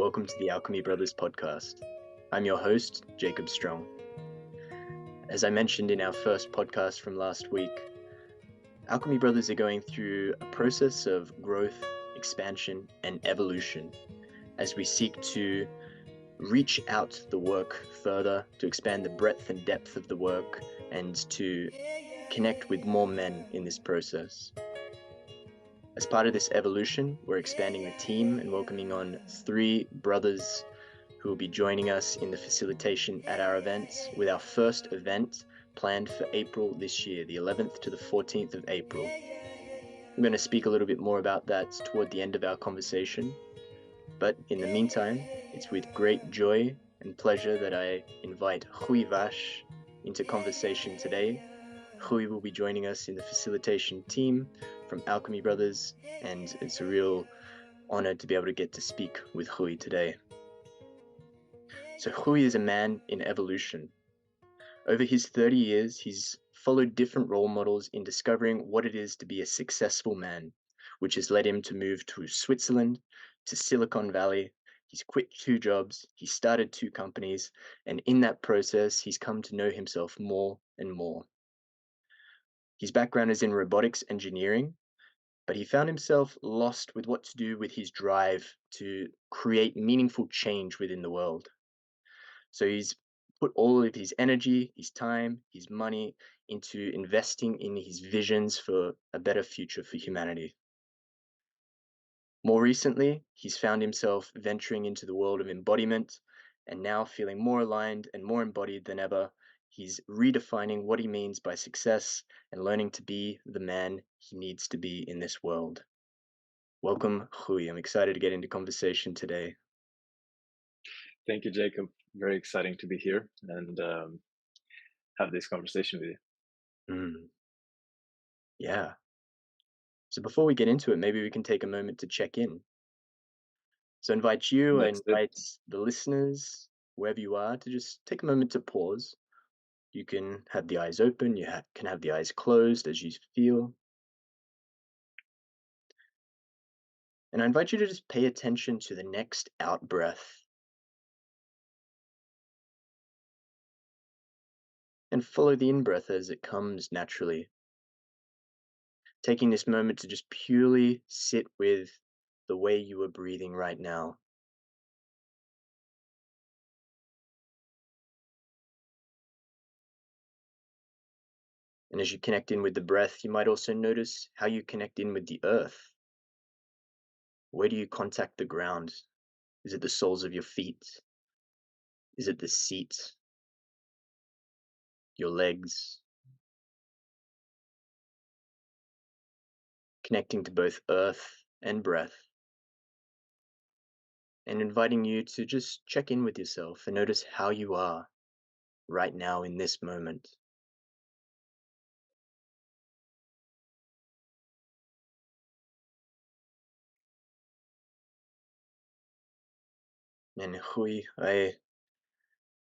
welcome to the Alchemy Brothers Podcast. I'm your host, Jacob Strong. As I mentioned in our first podcast from last week, Alchemy Brothers are going through a process of growth, expansion, and evolution as we seek to reach out the work further, to expand the breadth and depth of the work, and to connect with more men in this process. As part of this evolution, we're expanding the team and welcoming on 3 brothers who will be joining us in the facilitation at our events, with our first event planned for April this year, the 11th to the 14th of April. I'm going to speak a little bit more about that toward the end of our conversation, but in the meantime, it's with great joy and pleasure that I invite Rui Vas into conversation today. Rui will be joining us in the facilitation team from Alchemy Brothers, and it's a real honor to be able to get to speak with Rui today. So Rui is a man in evolution. Over his 30 years, he's followed different role models in discovering what it is to be a successful man, which has led him to move to Switzerland, to Silicon Valley. He's quit 2 jobs, he started 2 companies, and in that process, he's come to know himself more and more. His background is in robotics engineering, but he found himself lost with what to do with his drive to create meaningful change within the world. So he's put all of his energy, his time, his money into investing in his visions for a better future for humanity. More recently, he's found himself venturing into the world of embodiment, and now feeling more aligned and more embodied than ever. He's redefining what he means by success and learning to be the man he needs to be in this world. Welcome, Rui. I'm excited to get into conversation today. Thank you, Jacob. Very exciting to be here and have this conversation with you. Yeah. So before we get into it, maybe we can take a moment to check in. So I invite you and invite the listeners, wherever you are, to just take a moment to pause. You can have the eyes open, you can have the eyes closed as you feel. And I invite you to just pay attention to the next out breath. And follow the in-breath as it comes naturally. Taking this moment to just purely sit with the way you are breathing right now. And as you connect in with the breath, you might also notice how you connect in with the earth. Where do you contact the ground? Is it the soles of your feet? Is it the seat? Your legs? Connecting to both earth and breath. And inviting you to just check in with yourself and notice how you are right now in this moment. And Rui, I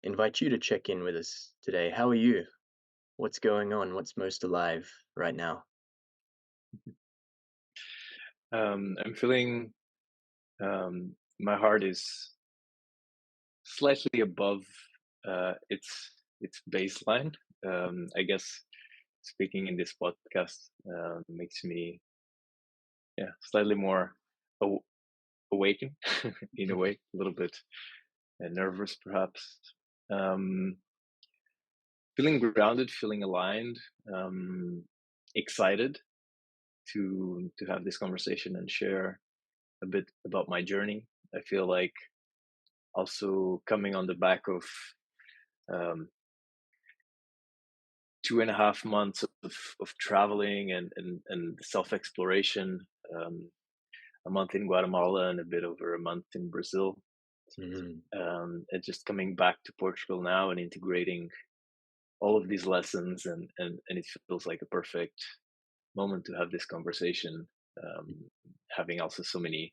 invite you to check in with us today. How are you? What's going on? What's most alive right now? I'm feeling my heart is slightly above its baseline. I guess speaking in this podcast makes me slightly more awakened in a way, a little bit nervous perhaps. Feeling grounded, feeling aligned, excited to have this conversation and share a bit about my journey. I feel like also coming on the back of 2.5 months of traveling and self-exploration, a month in Guatemala and a bit over a month in Brazil. And just coming back to Portugal now and integrating all of these lessons, and it feels like a perfect moment to have this conversation, having also so many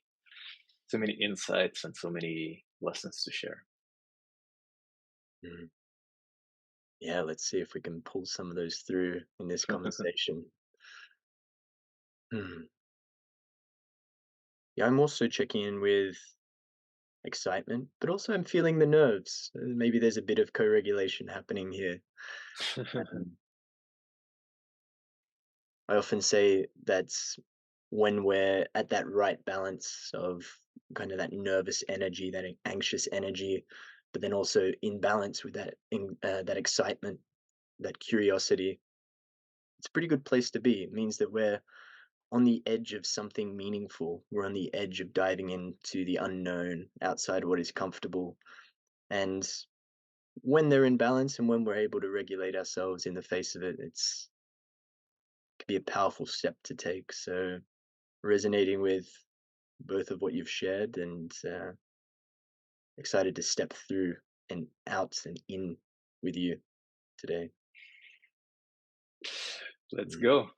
insights and so many lessons to share. Yeah, let's see if we can pull some of those through in this conversation. Yeah, I'm also checking in with excitement, but also I'm feeling the nerves. Maybe there's a bit of co-regulation happening here. Um, I often say that's when we're at that right balance of kind of that nervous energy, that anxious energy, but then also in balance with that excitement, that curiosity. It's a pretty good place to be. It means that we're on the edge of something meaningful. We're on the edge of diving into the unknown, outside what is comfortable. And when they're in balance and when we're able to regulate ourselves in the face of it, it can be a powerful step to take. So resonating with both of what you've shared, and excited to step through and out and in with you today. Let's go.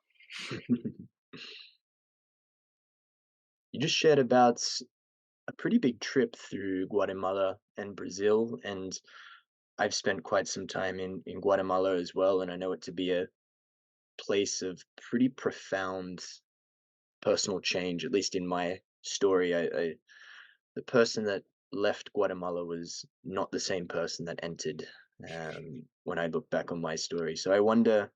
You just shared about a pretty big trip through Guatemala and Brazil, and I've spent quite some time in Guatemala as well, and I know it to be a place of pretty profound personal change, at least in my story. The person that left Guatemala was not the same person that entered, when I look back on my story. So I wonder,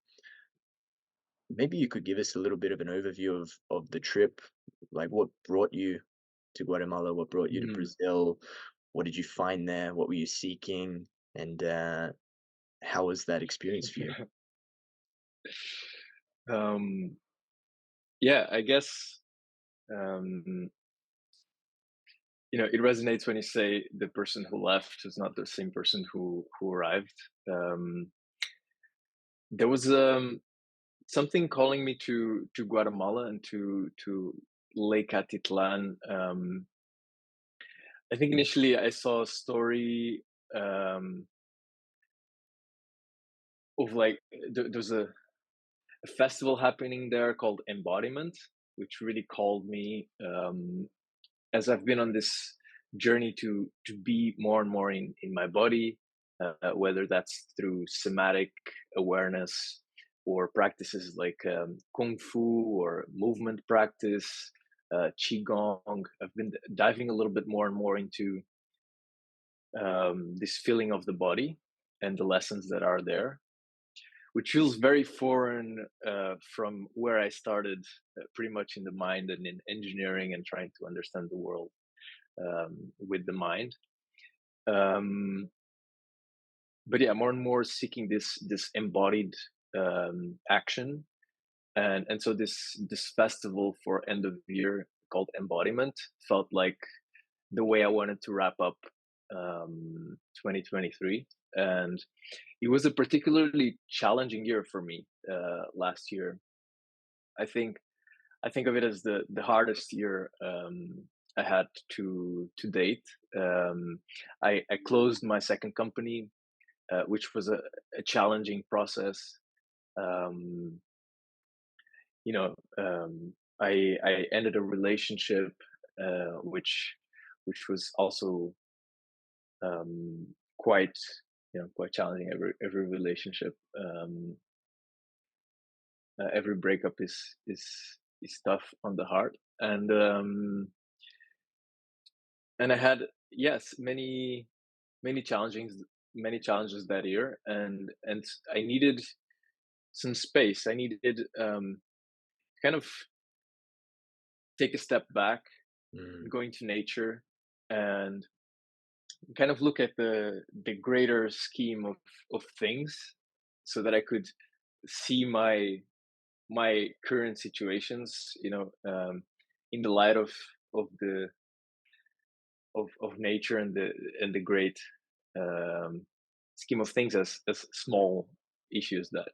maybe you could give us a little bit of an overview of the trip, like what brought you to Guatemala, what brought you to Mhm. Brazil, what did you find there, what were you seeking, and how was that experience for you? um, yeah, I guess um, it resonates when you say the person who left is not the same person who arrived. Um, there was something calling me to Guatemala and to Lake Atitlan. I think initially I saw a story of like there's a festival happening there called Embodiment, which really called me, as I've been on this journey to be more and more in my body, whether that's through somatic awareness or practices like kung fu or movement practice, qigong. I've been diving a little bit more and more into this feeling of the body and the lessons that are there, which feels very foreign from where I started, pretty much in the mind and in engineering and trying to understand the world with the mind. Um, but yeah, more and more seeking this embodied action, and so this festival for end of year called Embodiment felt like the way I wanted to wrap up 2023. And it was a particularly challenging year for me last year. I think I think of it as the hardest year I had to date. I closed my second company, which was a challenging process. Um, you know, I ended a relationship, which was also quite quite challenging. Every relationship, every breakup is tough on the heart, and I had, yes, many challenges that year, and I needed some space. I needed kind of take a step back, Mm, go into nature, and kind of look at the greater scheme of things, so that I could see my current situations, in the light of the of nature and the great um, scheme of things, as small issues that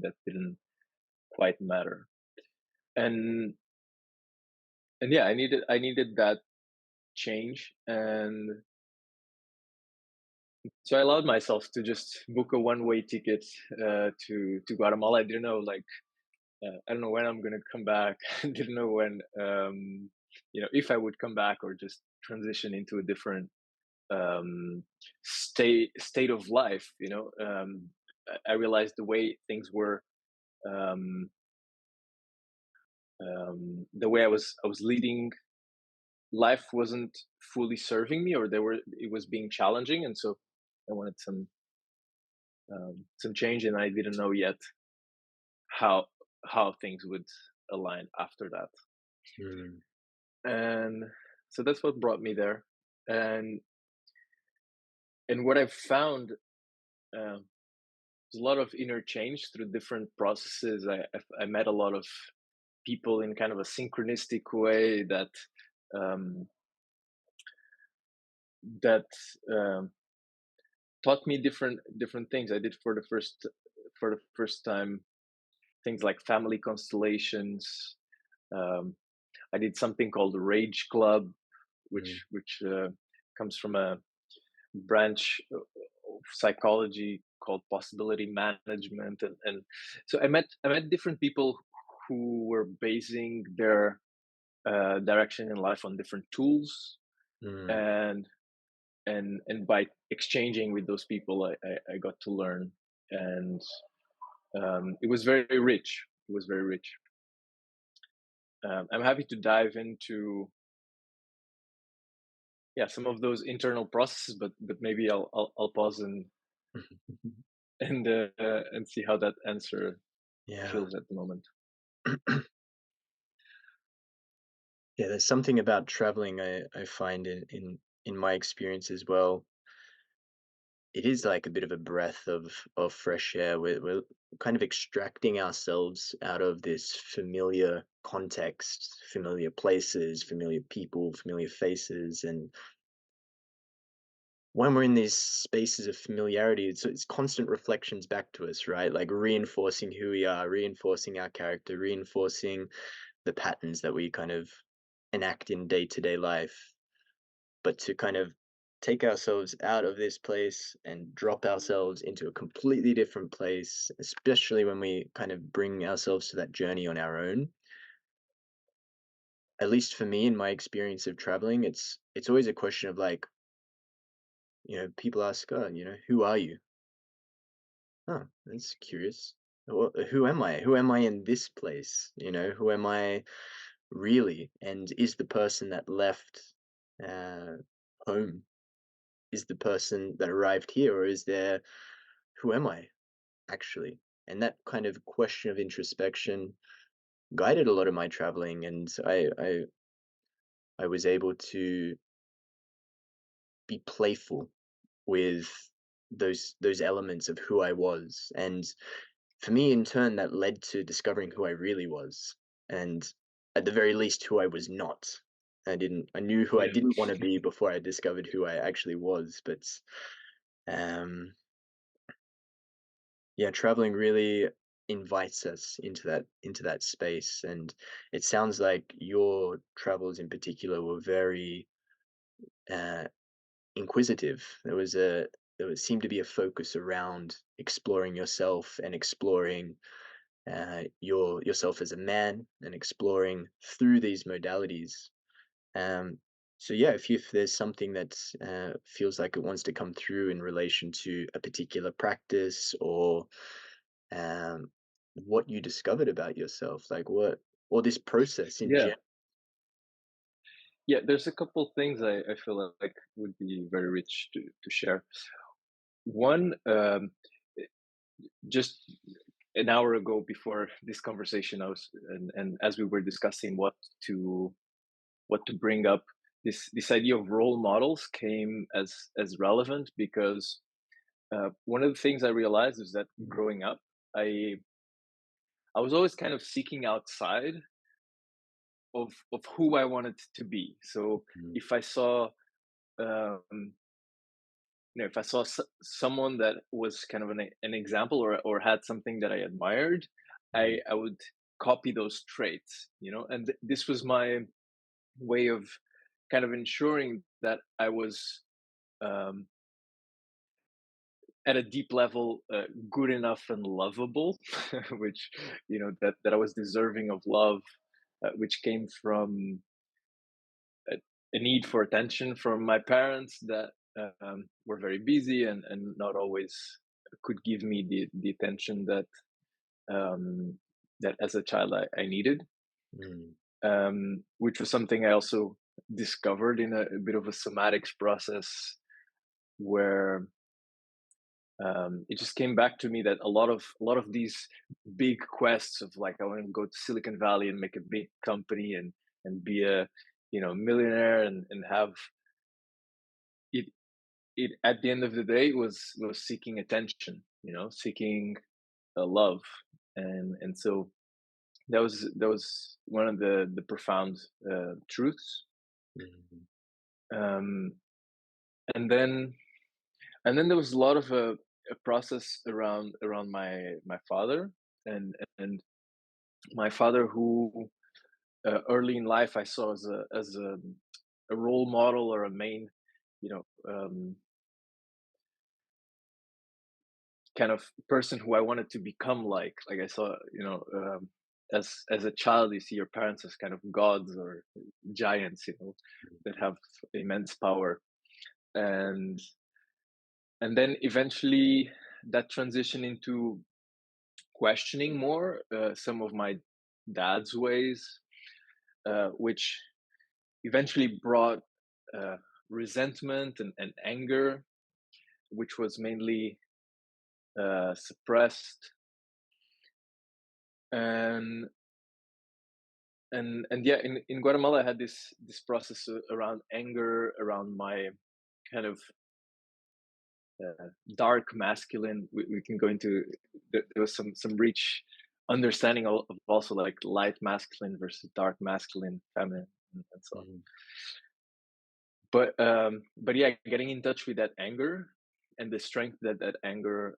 that didn't quite matter. And and yeah, I needed that change, and so I allowed myself to just book a one-way ticket to Guatemala. I didn't know, like, I don't know when I'm gonna come back. I didn't know when, if I would come back or just transition into a different state of life. I realized the way things were, um, the way I was leading life wasn't fully serving me, or it was being challenging, and so I wanted some change, and I didn't know yet how things would align after that. Mm. And so that's what brought me there. And what I've found, um, there's a lot of interchange through different processes. I met a lot of people in kind of a synchronistic way that um, that um, taught me different things. I did for the first time things like family constellations. Um, I did something called the Rage Club, Mm. which comes from a branch of psychology called possibility management, and so I met different people who were basing their direction in life on different tools, Mm. and by exchanging with those people, I got to learn, and it was very rich. It was very rich. I'm happy to dive into, yeah, some of those internal processes, but maybe I'll pause and see how that answer Yeah. feels at the moment. Yeah, there's something about traveling I find in my experience as well. It is like a bit of a breath of fresh air. We're kind of extracting ourselves out of this familiar context, familiar places, familiar people, familiar faces, and when we're in these spaces of familiarity, it's constant reflections back to us, right? Like reinforcing who we are, reinforcing our character, reinforcing the patterns that we kind of enact in day-to-day life. But to kind of take ourselves out of this place and drop ourselves into a completely different place, especially when we kind of bring ourselves to that journey on our own. At least for me, in my experience of traveling, it's always a question of like, people ask, oh, who are you? Oh, that's curious. Who am I? Who am I in this place? Who am I really? And is the person that left uh, home, is the person that arrived here, or is there, who am I actually? And that kind of question of introspection guided a lot of my traveling, and I was able to be playful with those elements of who I was. And for me, in turn, that led to discovering who I really was, and at the very least, who I was not. I knew who I Yeah, didn't want to be before I discovered who I actually was. But um, yeah, traveling really invites us into that space, and it sounds like your travels in particular were very uh, inquisitive. There seemed to be a focus around exploring yourself and exploring yourself as a man and exploring through these modalities. Um, so yeah, if there's something that feels like it wants to come through in relation to a particular practice or um, what you discovered about yourself, like what or this process in yeah, general. yeah. There's a couple things I feel like would be very rich to share. One, just an hour ago before this conversation, I was and as we were discussing to bring up, this idea of role models came as relevant because one of the things I realized is that growing up, I I was always kind of seeking outside of who I wanted to be. So Mm. if I saw um, if I saw someone that was kind of an example, or had something that I admired, Mm. I would copy those traits, and this was my way of kind of ensuring that I was um, at a deep level good enough and lovable, which that I was deserving of love, which came from a, a need for attention from my parents that were very busy and not always could give me the attention that as a child I needed, Mm. which was something I also discovered in a bit of a somatics process where it just came back to me that a lot of these big quests of like I want to go to Silicon Valley and make a big company and be a millionaire and have it it at the end of the day was seeking attention, seeking love, and so that was one of the profound truths. Mhm. um and then there was a lot of a process around my father, and my father, who early in life I saw as a role model or a main, you know kind of person who I wanted to become like I saw, as a child you see your parents as kind of gods or giants, that have immense power. And and then eventually that transition into questioning more some of my dad's ways, which eventually brought uh, resentment and anger, which was mainly suppressed. And and and yeah, in Guatemala I had this process around anger, around my kind of dark masculine. We can go into there was some rich understanding of also like light masculine versus dark masculine, feminine, and so on. Mhm. But yeah, getting in touch with that anger and the strength that anger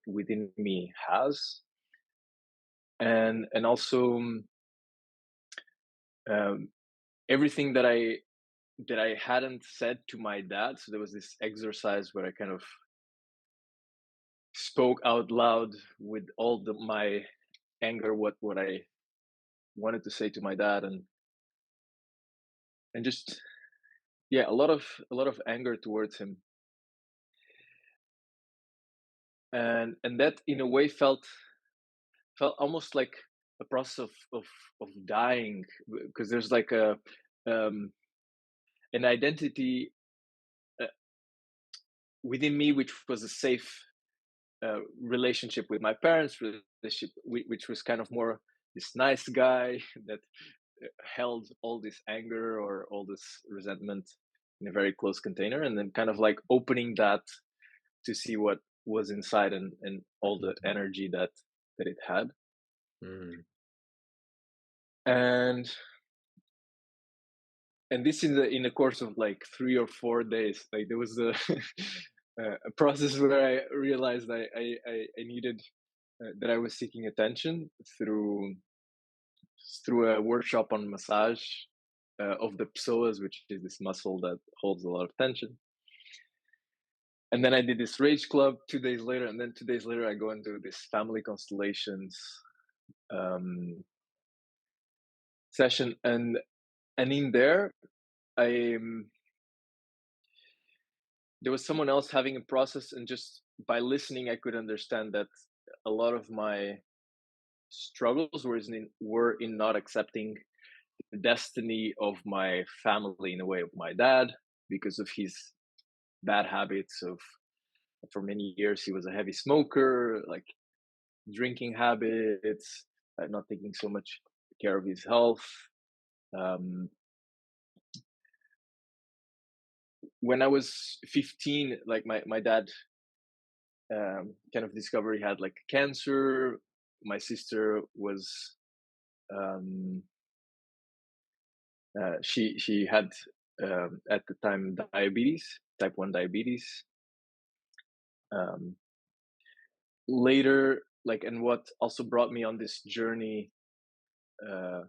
within me has, and also um, everything that I hadn't said to my dad. So there was this exercise where I kind of spoke out loud with all my anger, what I wanted to say to my dad, and just, yeah, a lot of anger towards him, and that in a way felt almost like a process of dying, because there's like a um an identity uh, within me which was a safe relationship with my parents, relationship which was kind of more this nice guy that held all this anger or all this resentment in a very close container, and then kind of like opening that to see what was inside, and all the Mhm. energy that it had. Mhm. and and this in the course of like 3 or 4 days, like there was a process where I realized I needed that I was seeking attention through a workshop on massage of the psoas, which is this muscle that holds a lot of tension. And then I did this rage club 2 days later, and then 2 days later I go into this family constellations um, session, and in there I there was someone else having a process, and just by listening I could understand that a lot of my struggles were in not accepting the destiny of my family, in a way, of my dad, because of his bad habits of for many years he was a heavy smoker, like drinking habits, not taking so much care of his health. um, when I was 15, like my dad kind of discovered he had like cancer. My sister was um, she had at the time diabetes, type 1 diabetes. um, Later, like, and what also brought me on this journey uh,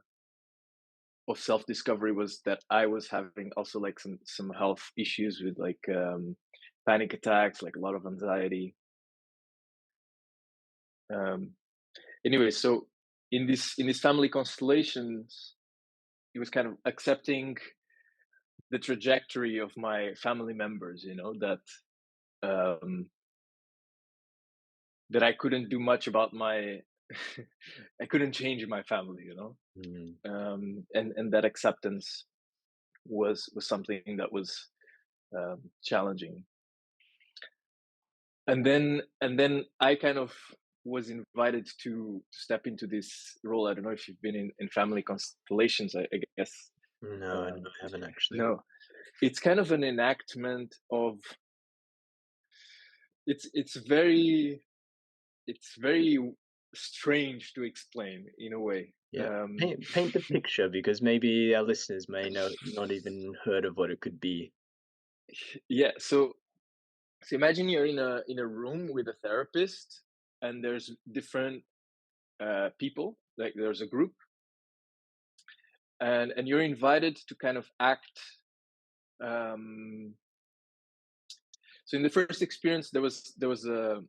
of self discovery was that I was having also like some health issues with like panic attacks, like a lot of anxiety. um, anyway, so in this family constellations, it was kind of accepting the trajectory of my family members, that um, I couldn't do much about my I couldn't change my family, Mhm. and that acceptance was something that was challenging. And then I kind of was invited to step into this role. I don't know if you've been in family constellations. I guess No, I haven't actually. no. It's kind of an enactment of. It's very strange to explain in a way. Yeah. Paint the picture, because maybe our listeners may not even heard of what it could be. Yeah. So imagine you're in a room with a therapist, and there's different people. Like there's a group, and you're invited to kind of act. So in the first experience, there was a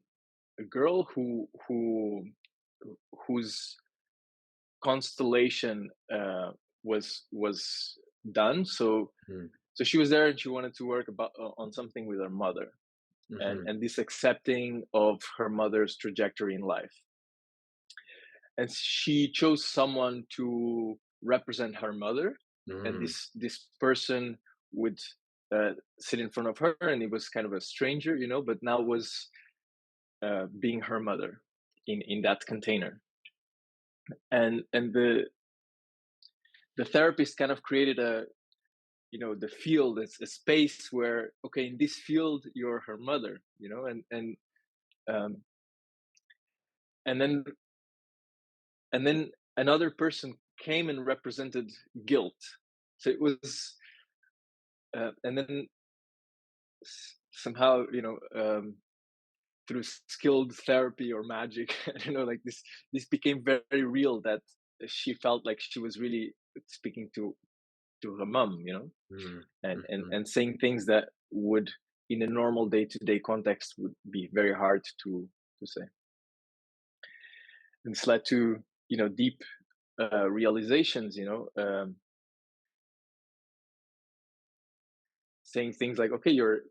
girl whose constellation was done. So she was there, and she wanted to work on something with her mother, and this accepting of her mother's trajectory in life. And she chose someone to represent her mother, and this person would sit in front of her, and it was kind of a stranger, but now was being her mother in that container. And the therapist kind of created the field, it's a space where, okay, in this field you're her mother, and then another person came and represented guilt. So it was and then somehow, through skilled therapy or magic, I don't know, like this became very real, that she felt like she was really speaking to her mom, and saying things that would, in a normal day-to-day context, would be very hard to say. And this led to deep realizations, saying things like, okay, you're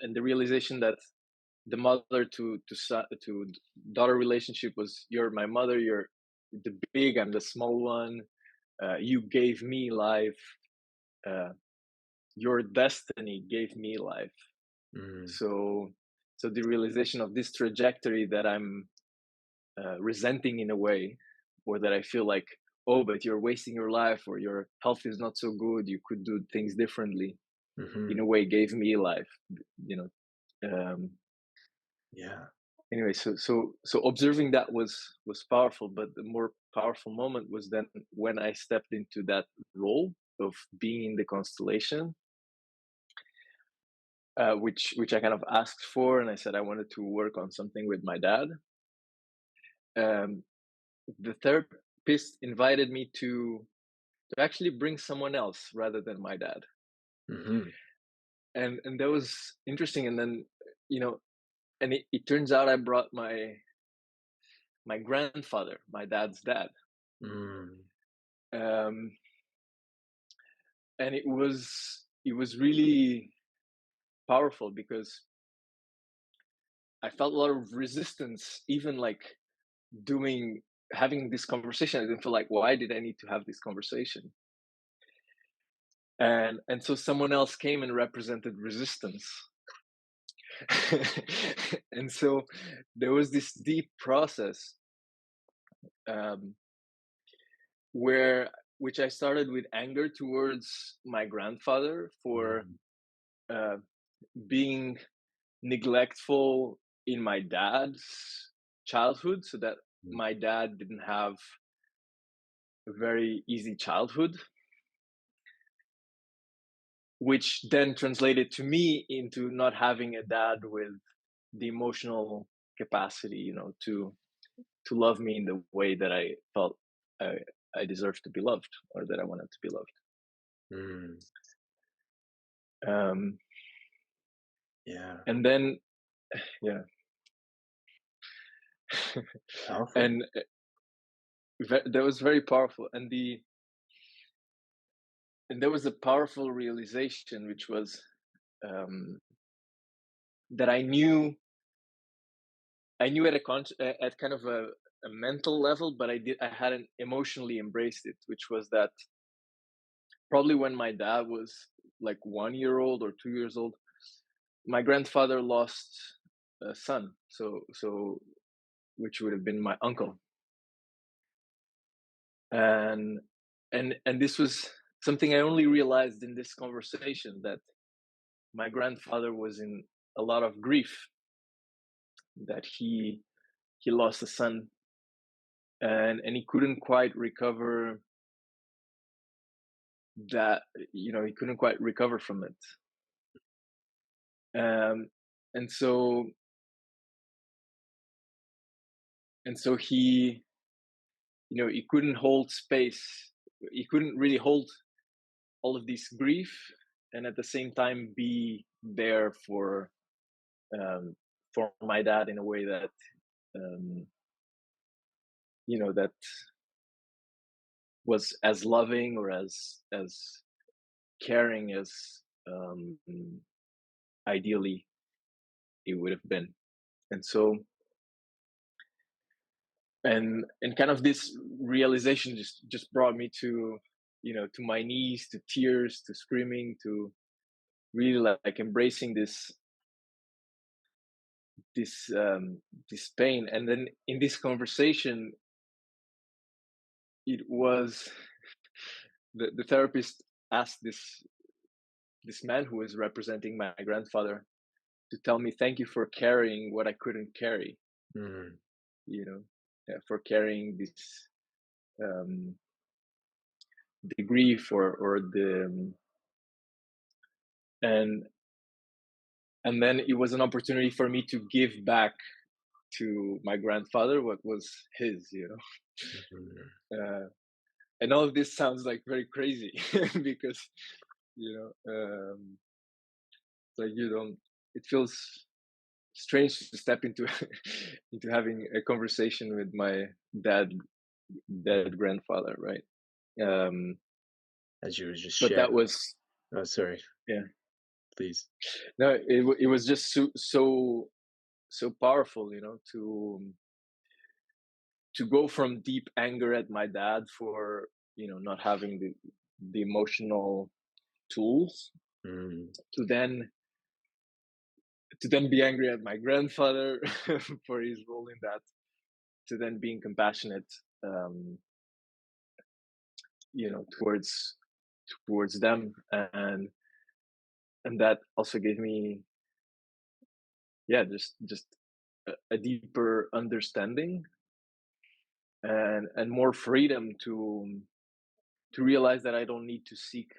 and the realization that the mother to daughter relationship was, you're my mother, you're the big, I'm the small one, you gave me life, your destiny gave me life. So the realization of this trajectory that I'm resenting in a way, or that I feel like, oh, but you're wasting your life, or your health is not so good, you could do things differently, in a way gave me life, Yeah. Anyway, so observing that was powerful, but the more powerful moment was then when I stepped into that role of being in the constellation, which I kind of asked for, and I said I wanted to work on something with my dad. The therapist invited me to actually bring someone else rather than my dad, and that was interesting. And then and it turns out I brought my grandfather, my dad's dad. And it was really powerful, because I felt a lot of resistance, even like having this conversation. I didn't feel like, why did I need to have this conversation? And so someone else came and represented resistance. And so there was this deep process, which I started with anger towards my grandfather for being neglectful in my dad's childhood, so that my dad didn't have a very easy childhood, which then translated to me into not having a dad with the emotional capacity, to love me in the way that I felt I deserved to be loved, or that I wanted to be loved. Yeah. And then, yeah. And that was very powerful. And there was a powerful realization, which was that I knew at kind of a mental level, but I hadn't emotionally embraced it, which was that probably when my dad was like 1 year old or 2 years old, my grandfather lost a son, so which would have been my uncle, and and this was something I only realized in this conversation, that my grandfather was in a lot of grief, that he lost a son, and he couldn't quite recover that, he couldn't quite recover from it, um and so he, he couldn't hold space, he couldn't really hold all of this grief, and at the same time be there um for my dad in a way that, um that was as loving or as caring as, um ideally it would have been. And so, and kind of this realization just brought me to, to my knees, to tears, to screaming, to really like embracing this pain. And then in this conversation, it was the therapist asked this man who was representing my grandfather to tell me thank you for carrying what I couldn't carry, Mm. for carrying this, um, the grief, or the, and and then it was an opportunity for me to give back to my grandfather what was his. Mhm. And all of this sounds like very crazy because, you know like you don't it feels strange to step into into having a conversation with my dead grandfather, right? um As you were just but that sharing. was, Oh, sorry. yeah, Please. no, it was just so powerful, to go from deep anger at my dad for, not having the emotional tools, Mm. to then be angry at my grandfather for his role in that, to then being compassionate, um towards them, and that also gave me, yeah, just a deeper understanding, and more freedom to realize that I don't need to seek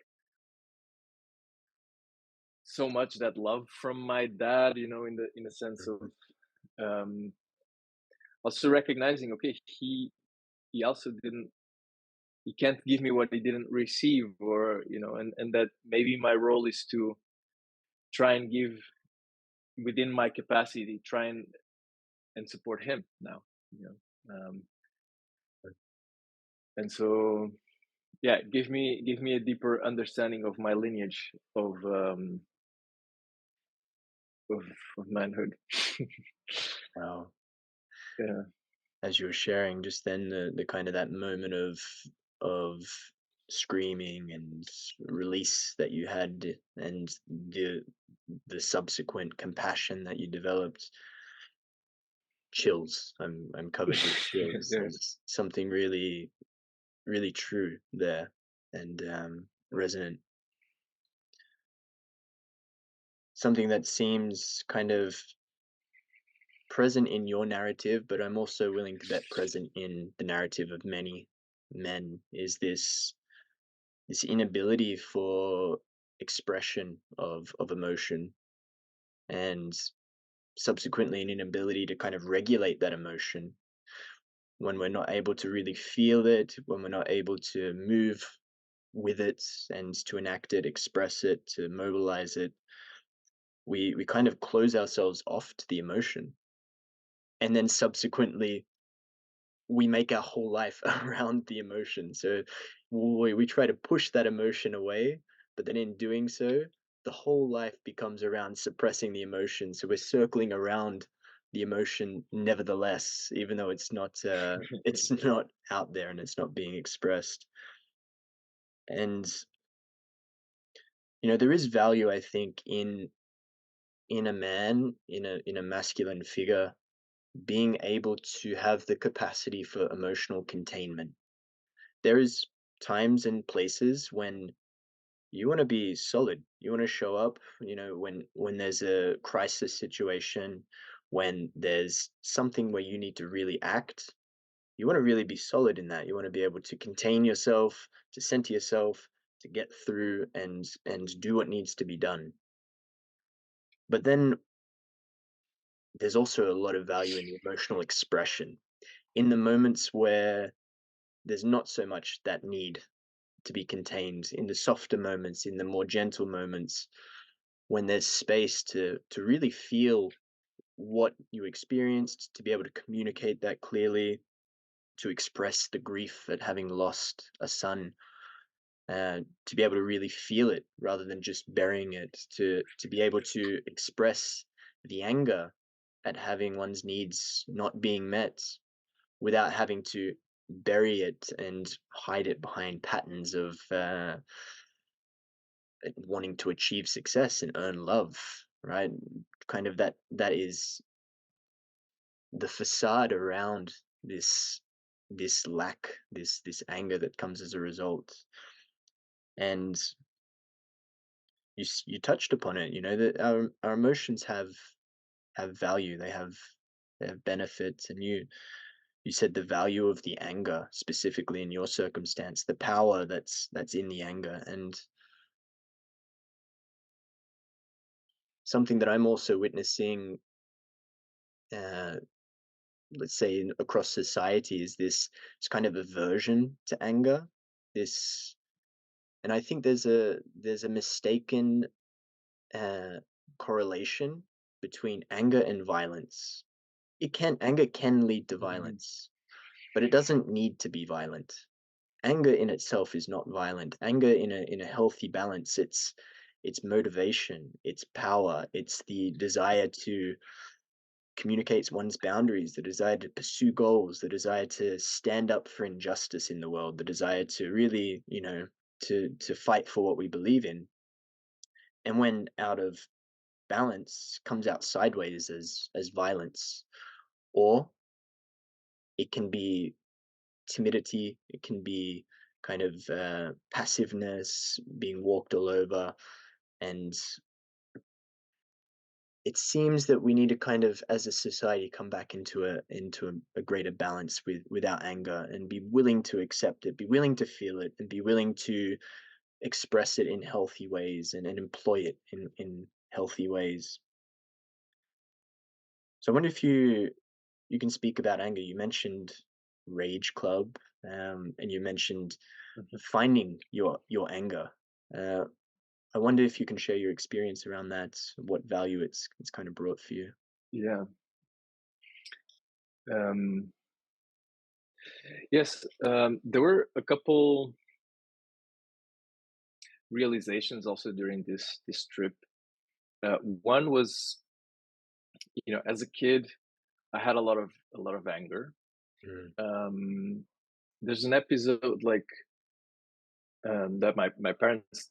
so much that love from my dad, in the sense of, um also recognizing, okay, he also didn't he can't give me what he didn't receive, or, and that maybe my role is to try and give within my capacity, try and support him now, you know and so, yeah, give me a deeper understanding of my lineage of, of manhood. Wow. Yeah. As you were sharing just then, the kind of that moment of screaming and release that you had, and the subsequent compassion that you developed, chills. I'm covered with chills. Yeah. There's something really, really true there, and resonant. Something that seems kind of present in your narrative, but I'm also willing to bet present in the narrative of many men, is this inability for expression of emotion, and subsequently an inability to kind of regulate that emotion when we're not able to really feel it, when we're not able to move with it and to enact it, express it, to mobilize it. We kind of close ourselves off to the emotion, and then subsequently we make our whole life around the emotion. So we try to push that emotion away, but then in doing so, the whole life becomes around suppressing the emotion. So we're circling around the emotion nevertheless, even though it's not out there and it's not being expressed. And there is value, I think, in a man, in a masculine figure, being able to have the capacity for emotional containment. There is times and places when you want to be solid. You want to show up, when there's a crisis situation, when there's something where you need to really act. You want to really be solid in that. You want to be able to contain yourself, to center yourself, to get through and do what needs to be done. But then there's also a lot of value in the emotional expression, in the moments where there's not so much that need to be contained, in the softer moments, in the more gentle moments, when there's space to really feel what you experienced, to be able to communicate that clearly, to express the grief at having lost a son, to be able to really feel it rather than just burying it, to be able to express the anger at having one's needs not being met without having to bury it and hide it behind patterns of wanting to achieve success and earn love, right? Kind of that is the facade around this lack, this anger that comes as a result. And you touched upon it, that our emotions have value. They have benefits. And you said the value of the anger, specifically in your circumstance, the power that's in the anger. And something that I'm also witnessing, uh, let's say across society, is this kind of aversion to anger. This, and I think there's a mistaken uh, correlation between anger and violence. Anger can lead to Mhm. violence, but it doesn't need to be violent. Anger in itself is not violent. Anger in a healthy balance, it's motivation, it's power, it's the desire to communicate one's boundaries, the desire to pursue goals, the desire to stand up for injustice in the world, the desire to really, to fight for what we believe in. And when out of balance, comes out sideways as violence, or it can be timidity, it can be kind of passiveness, being walked all over. And it seems that we need to kind of, as a society, come back into a greater balance with our anger, and be willing to accept it, be willing to feel it, and be willing to express it in healthy ways, and employ it in healthy ways. So I wonder if you can speak about anger. You mentioned Rage Club, and you mentioned Mhm. finding your anger. Uh, I wonder if you can share your experience around that, what value it's kind of brought for you. Yeah. Um, yes. There were a couple realizations also during this trip. One was, as a kid, I had a lot of anger. Mm, Um, there's an episode like that my parents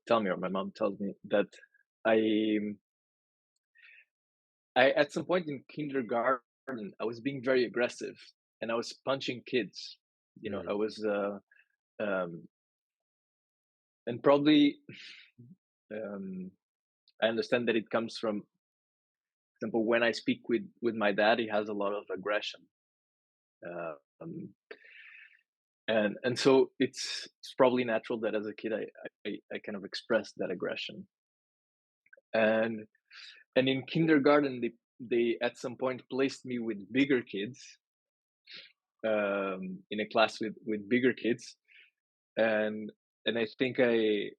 tell me, or my mom tells me, that I I at some point in kindergarten I was being very aggressive and I was punching kids. I mm, was um, and probably um, I understand that it comes from, for example, when I speak with my dad, he has a lot of aggression. Uh, um, and so it's probably natural that as a kid I kind of expressed that aggression. And and in kindergarten they at some point placed me with bigger kids, in a class with bigger kids, and I think I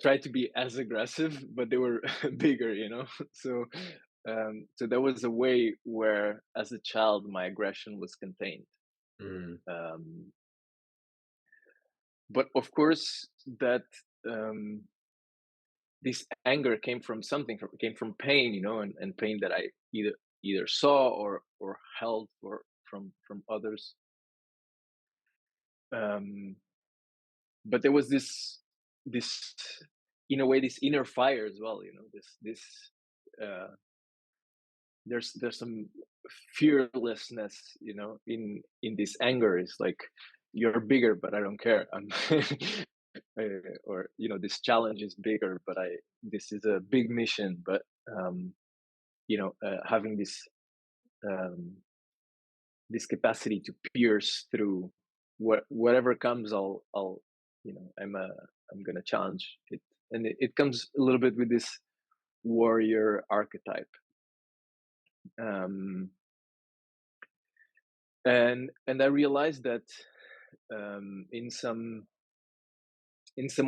tried to be as aggressive, but they were bigger. So there was a way where as a child my aggression was contained. mm, um, but of course that um, this anger came from something, came from pain, and pain that I either saw or held from others. um, but there was this this, in a way, this inner fire as well. This uh, there's some fearlessness, in this anger. Is like, you're bigger, but I don't care. I'm or this challenge is bigger, but this is a big mission. But having um, this capacity to pierce through whatever comes. I'll I'm gonna challenge it, and it comes a little bit with this warrior archetype. Um, and I realized that in some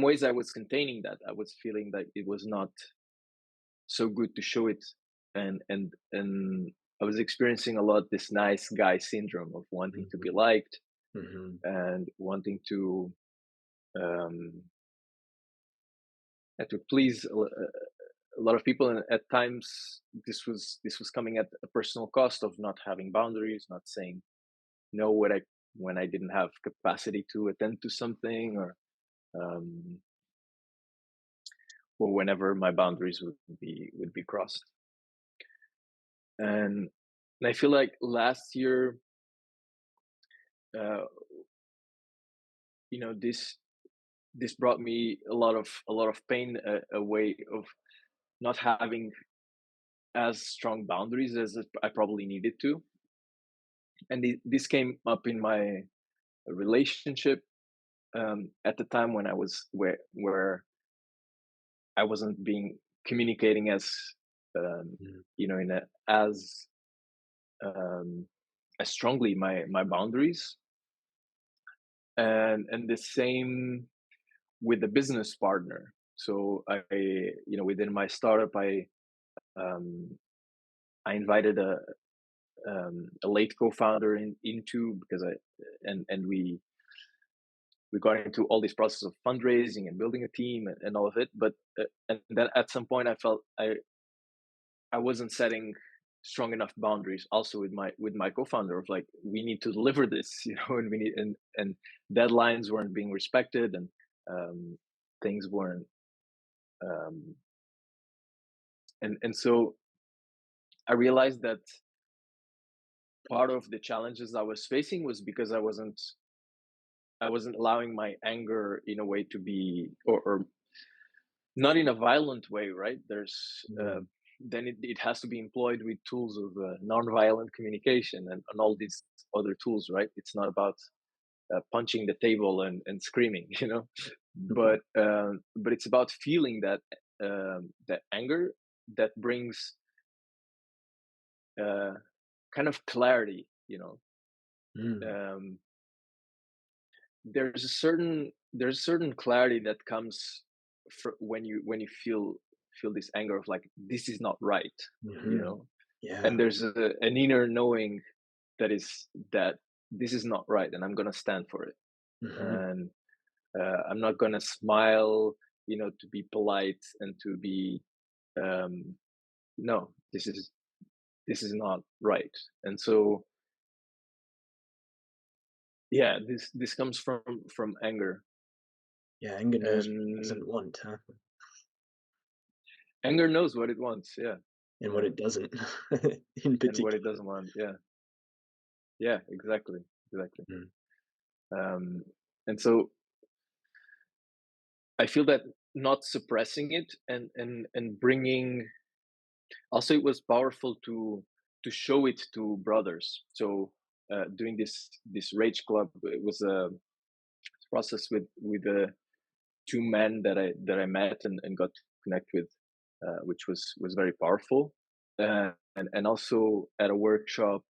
ways I was containing that. I was feeling that it was not so good to show it, and I was experiencing a lot this nice guy syndrome of wanting to be liked, and wanting to please a lot of people. And at times this was coming at a personal cost of not having boundaries, not saying no when I didn't have capacity to attend to something, um, or whenever my boundaries would be crossed. And I feel like last year, this brought me a lot of pain, a way of not having as strong boundaries as I probably needed to. And this came up in my relationship, at the time when I was where I wasn't being communicating as in as strongly my boundaries, and the same with the business partner. So within my startup, I invited a late co-founder into, because we got into all this process of fundraising and building a team and all of it. But and then at some point I felt I wasn't setting strong enough boundaries also with my co-founder, of like, we need to deliver this, and we need, and deadlines weren't being respected, and things weren't, and so I realized that part of the challenges I was facing was because I wasn't allowing my anger in a way to be, or not in a violent way, right? There's then it has to be employed with tools of non-violent communication, and all these other tools, right? It's not about punching the table and screaming, but it's about feeling that anger that brings kind of clarity, there's a certain clarity that comes when you feel this anger of like, this is not right, Yeah. and there's an inner knowing that this is not right, and I'm gonna stand for it. And I'm not gonna smile, to be polite and to be, no, this is not right. And so, yeah, this comes from anger. Yeah, anger knows what it doesn't want, huh? Anger knows what it wants, yeah. And what it doesn't, in particular. And what it doesn't want, yeah. Yeah, exactly. And so I feel that not suppressing it and bringing, also it was powerful to show it to brothers. So doing this rage club, it was a process with two men that I met and got to connect with, which was very powerful. And also at a workshop,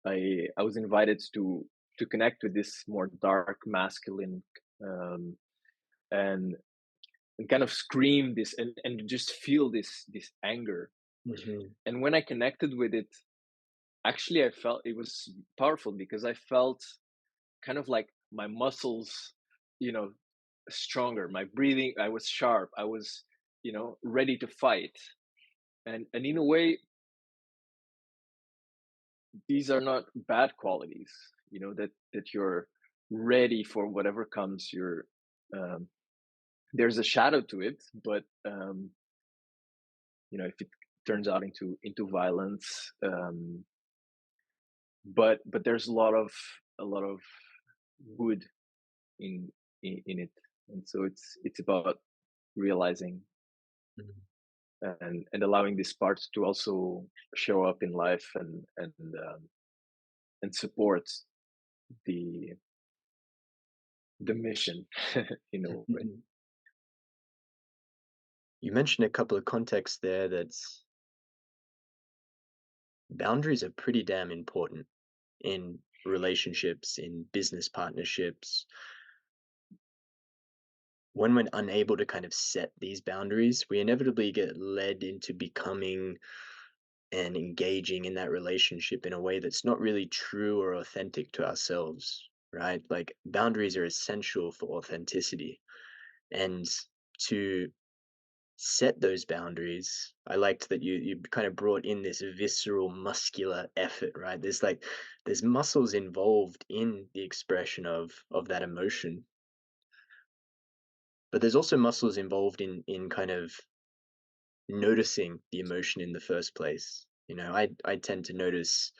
I was invited to connect with this more dark masculine, and kind of scream this and just feel this anger. And when I connected with it, actually I felt it was powerful, because I felt kind of like my muscles, stronger, my breathing, I was sharp, I was, ready to fight. And in a way, these are not bad qualities, that you're ready for whatever comes your there's a shadow to it, but if it turns out into violence, but there's a lot of good in it, and so it's about realizing Mhm. and allowing these parts to also show up in life and support the the mission in a way. You mentioned a couple of contexts there that's boundaries are pretty damn important in relationships, in business partnerships. When we're unable to kind of set these boundaries, we inevitably get led into becoming and engaging in that relationship in a way that's not really true or authentic to ourselves, right? Like boundaries are essential for authenticity. And to set those boundaries, I liked that you kind of brought in this visceral muscular effort, right? There's muscles involved in the expression of that emotion, but there's also muscles involved in kind of noticing the emotion in the first place. I tend to notice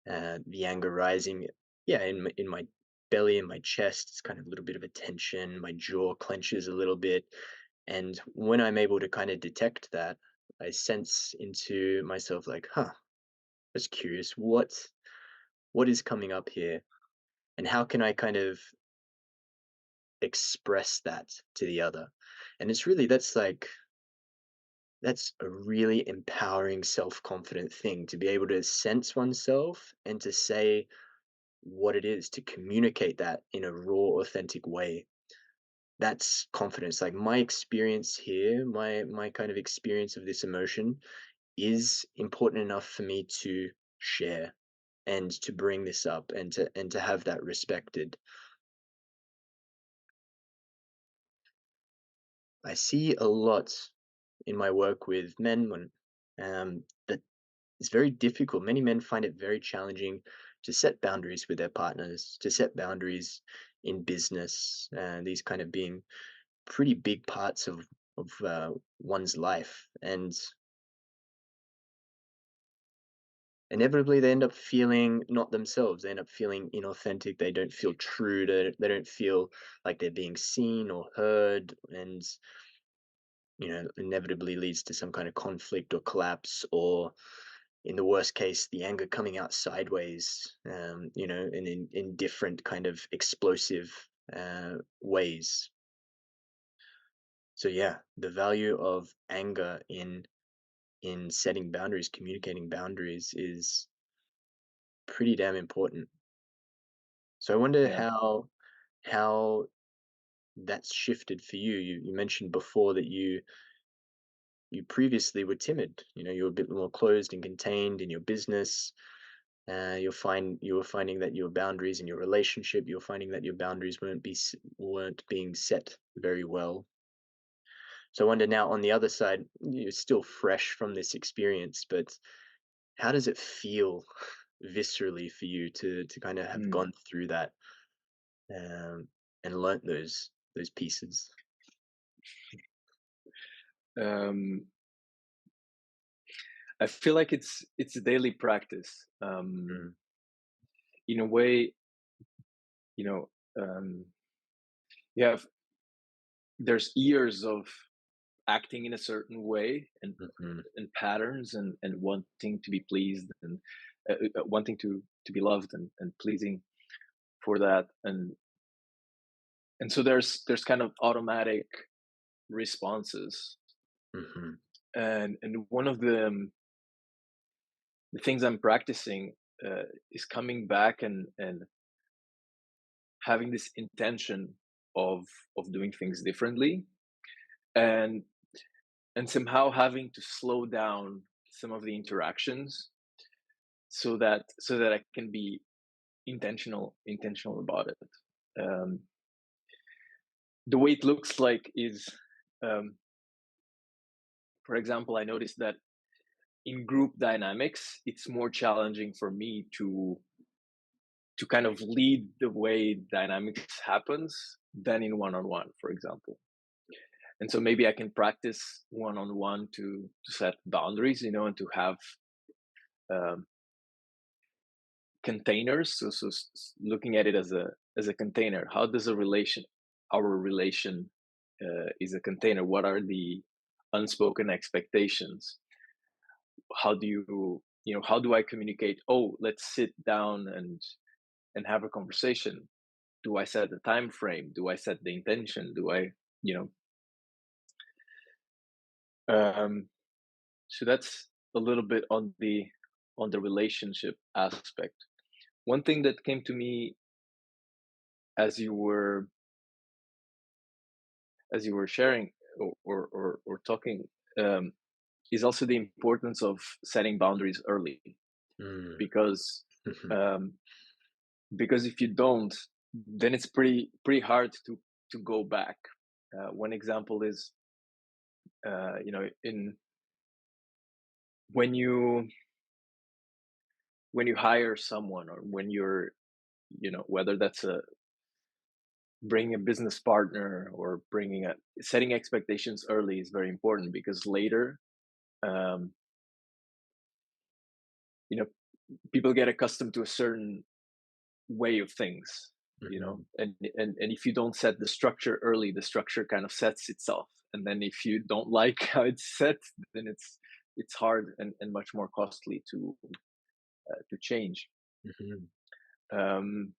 the anger rising, yeah, in my belly, in my chest. It's kind of a little bit of a tension. My jaw clenches a little bit, and when I'm able to kind of detect that, I sense into myself like, huh, that's curious. What is coming up here, and how can I kind of express that to the other? And it's really that's a really empowering, self-confident thing to be able to sense oneself and to say what it is, to communicate that in a raw, authentic way. That's confidence. Like my experience here, my kind of experience of this emotion is important enough for me to share and to bring this up and to have that respected. I see a lot in my work with men that it's very difficult. Many men find it very challenging to set boundaries with their partners, to set boundaries in business, these kind of being pretty big parts of one's life. And inevitably, they end up feeling not themselves. They end up feeling inauthentic. They don't feel true. They don't feel like they're being seen or heard. And inevitably leads to some kind of conflict or collapse, or in the worst case, the anger coming out sideways, and in different kind of explosive ways. So yeah, the value of anger in setting boundaries, communicating boundaries is pretty damn important. So I wonder Yeah. how that's shifted for you. You mentioned before that you previously were timid. You were a bit more closed and contained in your business. You were finding that your boundaries in your relationship, you were finding that your boundaries weren't being set very well. So I wonder now, on the other side, you're still fresh from this experience, but how does it feel viscerally for you to kind of have Mm. gone through that, um, and learnt those pieces? Um, I feel like it's a daily practice. Mm, In a way, you know, um, you have there's years of acting in a certain way mhm, and patterns and wanting to be pleased and wanting to be loved and pleasing for that and so there's kind of automatic responses mhm, and one of the things I'm practicing is coming back and having this intention of of doing things differently and and somehow having to slow down some of the interactions so that I can be intentional about it. Um, the way it looks like is, um, for example, I noticed that in group dynamics, it's more challenging for me to kind of lead the way dynamics happens than in one-on-one, for example. And so maybe I can practice one-on-one to set boundaries, and to have um, containers. So looking at it as a container, how does our relation is a container? What are the unspoken expectations? How do how do I communicate? Oh, let's sit down and have a conversation. Do I set the time frame? Do I set the intention? Do I, you know, um, so that's a little bit on the relationship aspect. One thing that came to me as you were sharing or talking, um, is also the importance of setting boundaries early, Mm. because um, if you don't, then it's pretty hard to go back. One example is, in when you hire someone, or when you're, whether that's a bringing a business partner, or setting expectations early is very important, because later, um, you know people get accustomed to a certain way of things, Mhm. and if you don't set the structure early, the structure kind of sets itself. And then if you don't like how it's set, then it's hard and much more costly to change. Mhm. um,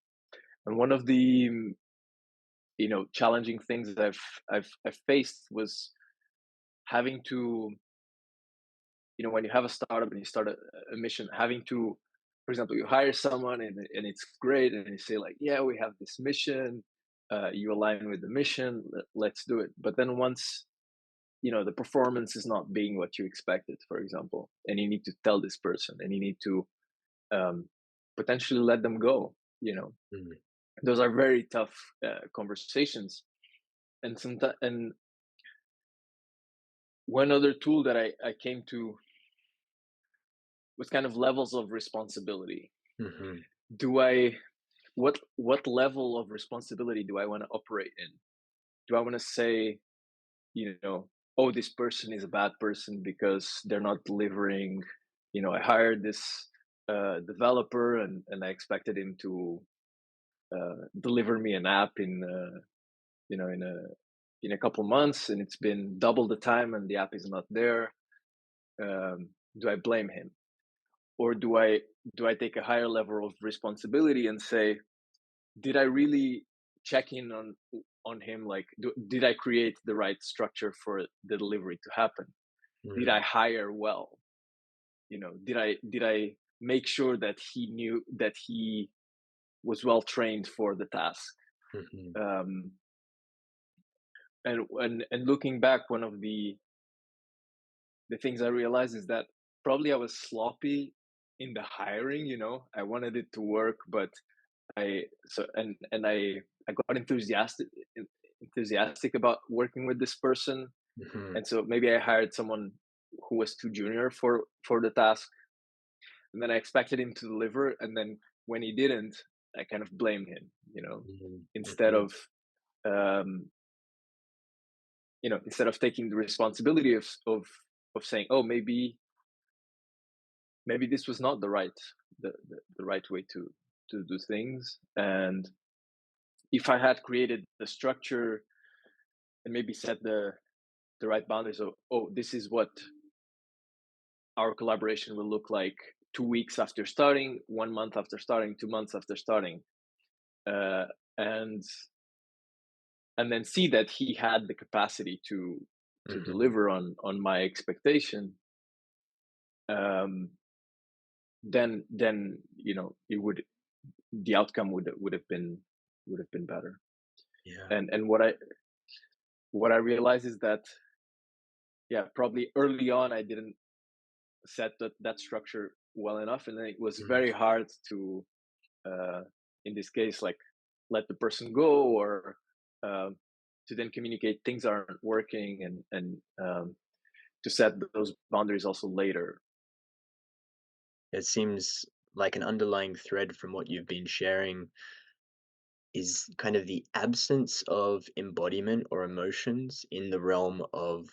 and one of the challenging things that I've faced was having to, when you have a startup and you start a mission, having to, for example, you hire someone, and it's great, and you say like, yeah, we have this mission, you align with the mission, let's do it. But then once the performance is not being what you expected, for example, and you need to tell this person, and you need to um, potentially let them go, Mm. those are very tough conversations. And one other tool that I came to was kind of levels of responsibility. Mhm. Do I what level of responsibility do I want to operate in? Do I want to say, oh, this person is a bad person because they're not delivering? I hired this developer, and I expected him to deliver me an app in in a couple months, and it's been double the time, and the app is not there. Do I blame him, or do I take a higher level of responsibility and say, did I really check in on him? Like, did I create the right structure for the delivery to happen? Did I Mm. hire well? Did I make sure that he knew, that he was well trained for the task? Mhm. um and looking back, one of the things I realized is that probably I was sloppy in the hiring. I wanted it to work, but I so and I got enthusiastic about working with this person, Mhm. and so maybe I hired someone who was too junior for the task, and then I expected him to deliver, and then when he didn't, I kind of blamed him, Mhm. instead Mhm. of um, instead of taking the responsibility of saying, oh, maybe this was not the right way to do things. And if I had created the structure and maybe set the right boundaries of, oh, this is what our collaboration will look like 2 weeks after starting, 1 month after starting, 2 months after starting, uh, and then see that he had the capacity to Mhm. deliver on my expectation. um, then it would the outcome would have been better. Yeah. And what I realized is that, yeah, probably early on I didn't set that structure well enough, and then it was Mm. very hard to, uh, in this case, like, let the person go, or um, to then communicate things aren't working, and to set those boundaries also later. It seems like an underlying thread from what you've been sharing is kind of the absence of embodiment or emotions in the realm of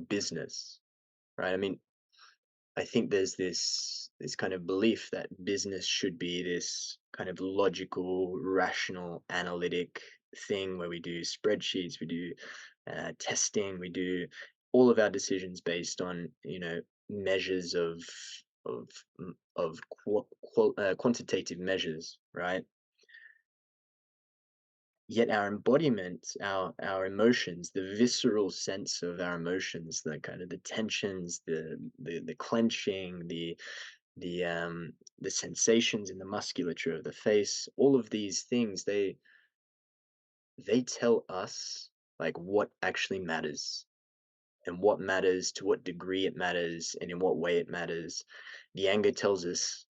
business, right? I mean, I think there's this kind of belief that business should be this kind of logical, rational, analytic thing where we do spreadsheets, we do testing, we do all of our decisions based on measures of quantitative measures, right? Yet our embodiment, our emotions, the visceral sense of our emotions, the kind of the tensions, the clenching, the sensations in the musculature of the face, all of these things, they tell us like what actually matters, and what matters, to what degree it matters, and in what way it matters. The anger tells us,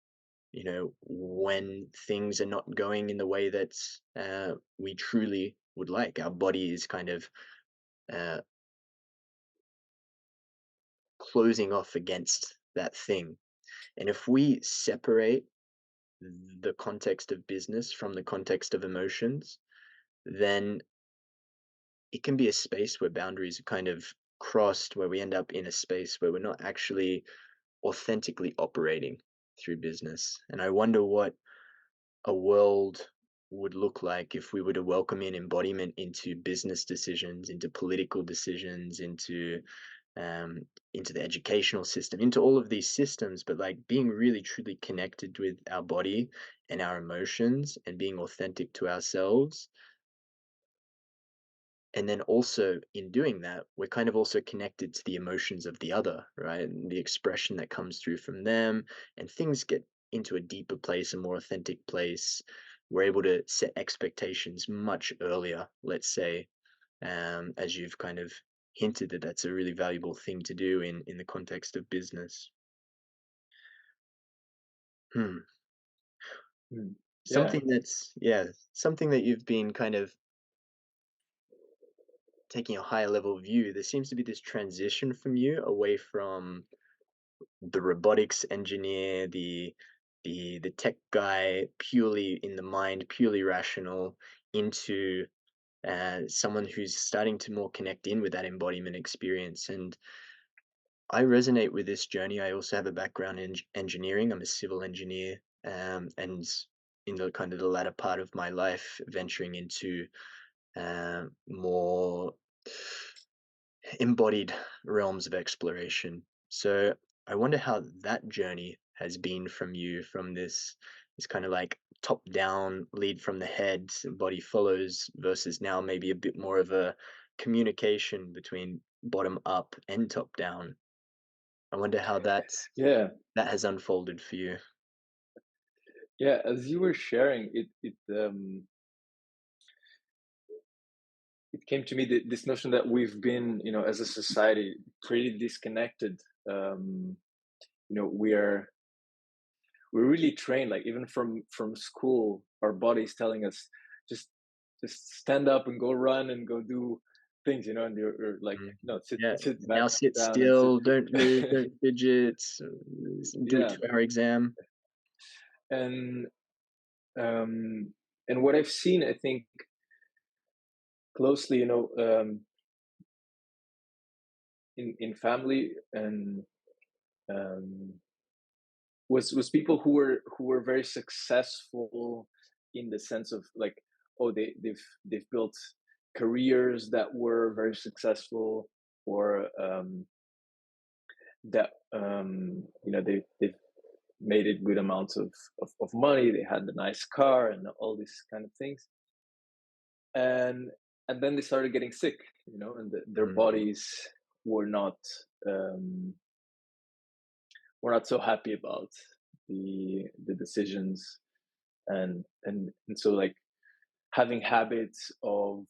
when things are not going in the way that we truly would like. Our body is kind of uh, closing off against that thing. And if we separate the context of business from the context of emotions, then it can be a space where boundaries are kind of crossed, where we end up in a space where we're not actually authentically operating through business. And I wonder what a world would look like if we were to welcome in embodiment into business decisions, into political decisions, um, into the educational system, into all of these systems, but like being really truly connected with our body and our emotions and being authentic to ourselves. And then also in doing that, we're kind of also connected to the emotions of the other, right? And the expression that comes through from them, and things get into a deeper place, a more authentic place. We're able to set expectations much earlier, let's say, as you've kind of hinted that that's a really valuable thing to do in the context of business. Hmm. Mm. Yeah. Something that you've been kind of taking a higher level view. There seems to be this transition from you away from the robotics engineer, the tech guy, purely in the mind, purely rational, into someone who's starting to more connect in with that embodiment experience. And I resonate with this journey. I also have a background in engineering. I'm a civil engineer, and in the kind of the latter part of my life, venturing into more embodied realms of exploration. So I wonder how that journey has been from you, from this kind of like top down, lead from the head, body follows, versus now maybe a bit more of a communication between bottom up and top down. I wonder how Yeah. that has unfolded for you. Yeah. As you were sharing, it came to me this notion that we've been, as a society, pretty disconnected. Um, we're really trained, like even from school, our body's telling us just just stand up and go run and go do things, and you're like, Mm. no, Yeah. sit back Now sit down and sit. still, don't move, don't fidget, do it Yeah. to our exam. And um and what I've seen, I think, closely, in family, and um was people who were very successful, in the sense of like, oh, they've built careers that were very successful, or that they've made it good amounts of money, they had a nice car and all these kind of things, and and then they started getting sick, and their Mm. bodies were not um were not so happy about the decisions, and so, like, having habits of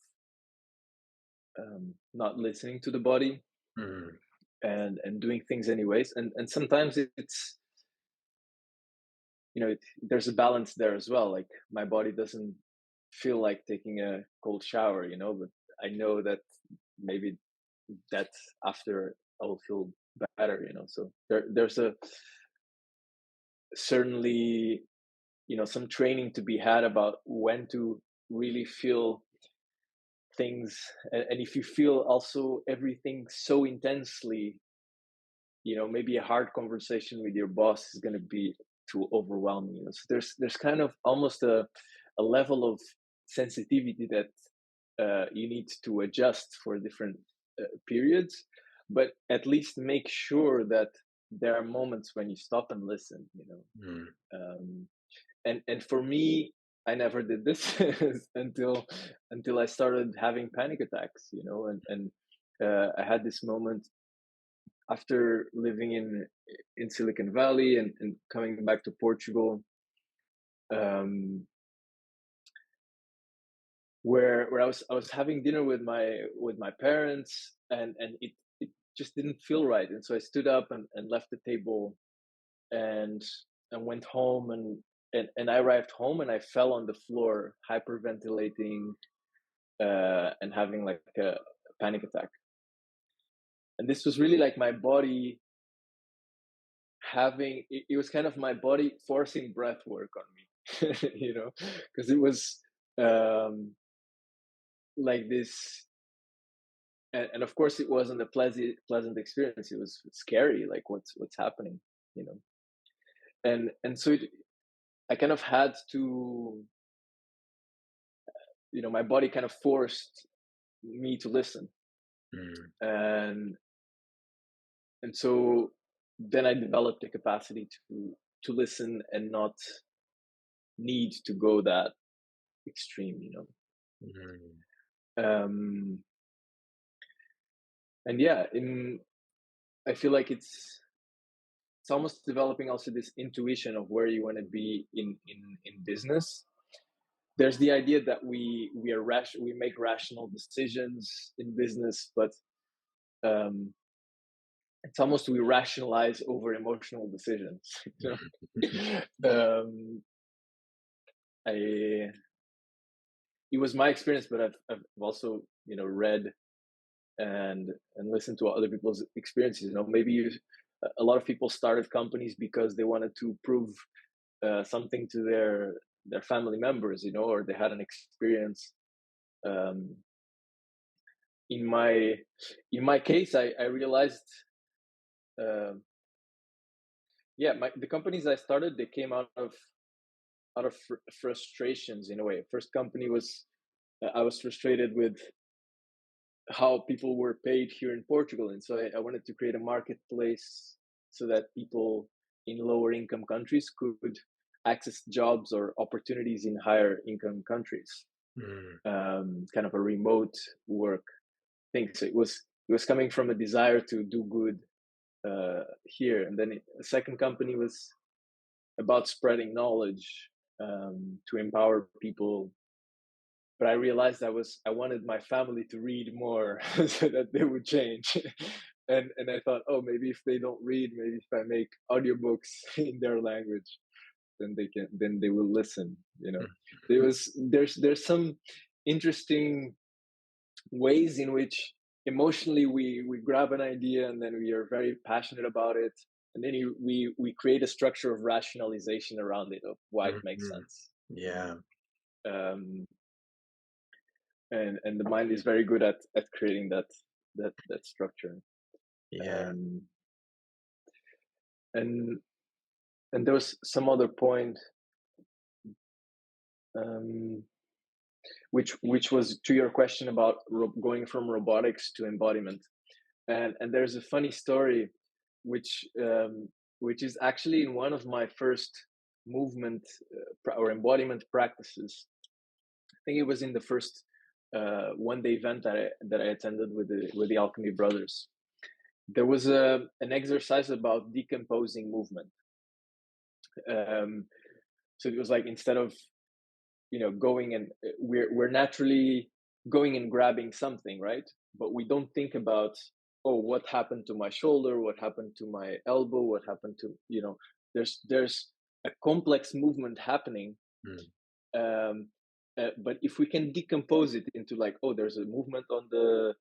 not listening to the body, Mm. and doing things anyways, and sometimes it's, there's a balance there as well. Like, my body doesn't feel like taking a cold shower, but I know that maybe that after I will feel better, so there's a certainly, some training to be had about when to really feel things, and if you feel also everything so intensely, maybe a hard conversation with your boss is going to be too overwhelming. So there's kind of almost a level of sensitivity that you need to adjust for different periods, but at least make sure that there are moments when you stop and listen. And for me, I never did this until I started having panic attacks. And I had this moment after living in Silicon Valley and coming back to Portugal, where I was having dinner with my parents, and it just didn't feel right, and so I stood up and left the table, and went home, and I arrived home and I fell on the floor, hyperventilating, and having like a panic attack. And this was really like my body it was kind of my body forcing breath work on me, because it was like this, and of course it wasn't a pleasant experience. It was scary, like what's happening, and so I kind of had to, my body kind of forced me to listen. And so then I developed the capacity to listen and not need to go that extreme, and yeah, I feel like it's almost developing also this intuition of where you want to be in business. There's the idea that we make rational decisions in business, but it's almost we rationalize over emotional decisions. It was my experience, but I've also read and listened to other people's experiences. Maybe a lot of people started companies because they wanted to prove something to their family members, or they had an experience. In my case, I realized, the companies I started, they came out of frustrations in a way. First company was, I was frustrated with how people were paid here in Portugal, and so I wanted to create a marketplace so that people in lower income countries could access jobs or opportunities in higher income countries. Kind of a remote work thing. So it was coming from a desire to do good here, and then the second company was about spreading knowledge, to empower people. But I realized I wanted my family to read more so that they would change. and I thought, oh, maybe if they don't read, maybe if I make audiobooks in their language, then they will listen. There's some interesting ways in which emotionally we grab an idea and then we are very passionate about it, and then we create a structure of rationalization around it of why it makes sense. And the mind is very good at creating that structure. And there was some other point, which was to your question about going from robotics to embodiment. And there's a funny story which is actually in one of my first movement or embodiment practices. I think it was in the first one-day event that I attended with the Alchemy Brothers. There was an exercise about decomposing movement. So it was like, instead of going and we're naturally going and grabbing something, right? But we don't think about, oh, what happened to my shoulder, what happened to my elbow, what happened to there's a complex movement happening. But if we can decompose it into like, oh, there's a movement on the,